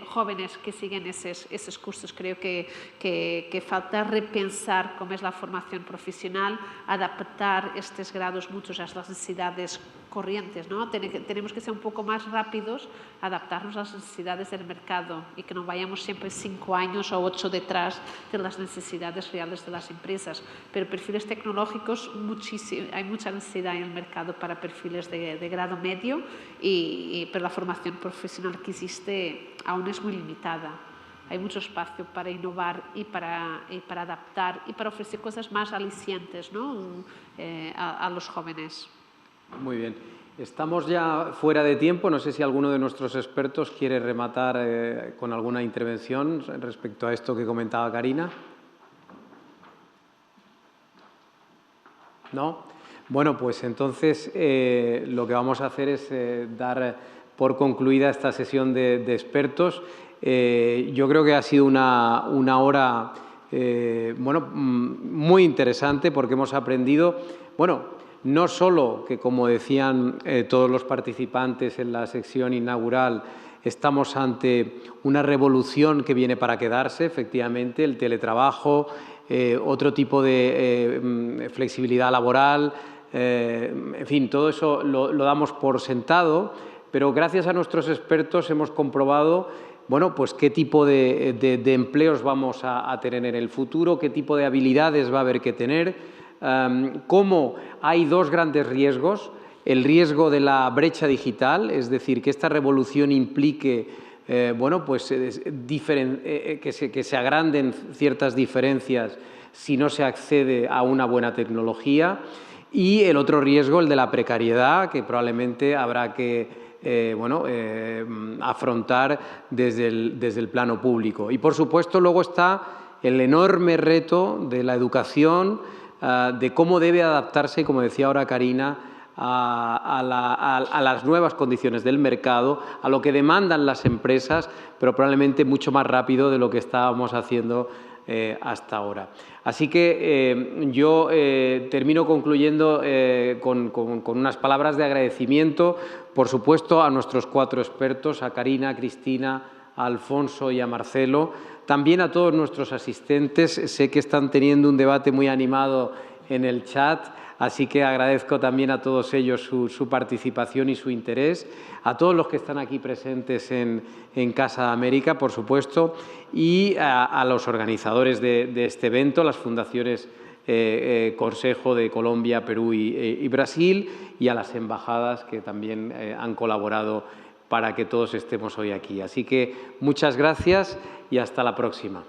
jóvenes que siguen esos cursos. Creo que falta repensar cómo es la formación profesional, adaptar estos grados muchos a las necesidades corrientes, ¿no? Tenemos que ser un poco más rápidos, adaptarnos a las necesidades del mercado y que no vayamos siempre 5 años o 8 detrás de las necesidades reales de las empresas. Pero perfiles tecnológicos, hay mucha necesidad en el mercado para perfiles de grado medio, pero la formación profesional que existe aún es muy limitada. Hay mucho espacio para innovar y para adaptar y para ofrecer cosas más alicientes, ¿no? a los jóvenes. Muy bien. Estamos ya fuera de tiempo. No sé si alguno de nuestros expertos quiere rematar con alguna intervención respecto a esto que comentaba Karina. ¿No? Bueno, pues entonces lo que vamos a hacer es dar por concluida esta sesión de expertos. Yo creo que ha sido una hora muy interesante porque hemos aprendido, no solo que, como decían todos los participantes en la sección inaugural, estamos ante una revolución que viene para quedarse, efectivamente, el teletrabajo, otro tipo de flexibilidad laboral, en fin, todo eso lo damos por sentado, pero gracias a nuestros expertos hemos comprobado pues qué tipo de empleos vamos a tener en el futuro, qué tipo de habilidades va a haber que tener, cómo hay dos grandes riesgos el riesgo de la brecha digital, es decir, que esta revolución implique bueno, pues, que se agranden ciertas diferencias si no se accede a una buena tecnología, y el otro riesgo, el de la precariedad, que probablemente habrá que afrontar desde el plano público. Y, por supuesto, luego está el enorme reto de la educación, de cómo debe adaptarse, como decía ahora Karina, a las nuevas condiciones del mercado, a lo que demandan las empresas, pero probablemente mucho más rápido de lo que estábamos haciendo hasta ahora. Así que yo termino concluyendo con unas palabras de agradecimiento, por supuesto, a nuestros 4 expertos, a Karina, a Cristina, a Alfonso y a Marcelo, también a todos nuestros asistentes. Sé que están teniendo un debate muy animado en el chat, así que agradezco también a todos ellos su participación y su interés, a todos los que están aquí presentes en Casa América, por supuesto, y a los organizadores de este evento, las fundaciones Consejo de Colombia, Perú y Brasil, y a las embajadas que también han colaborado para que todos estemos hoy aquí. Así que muchas gracias y hasta la próxima.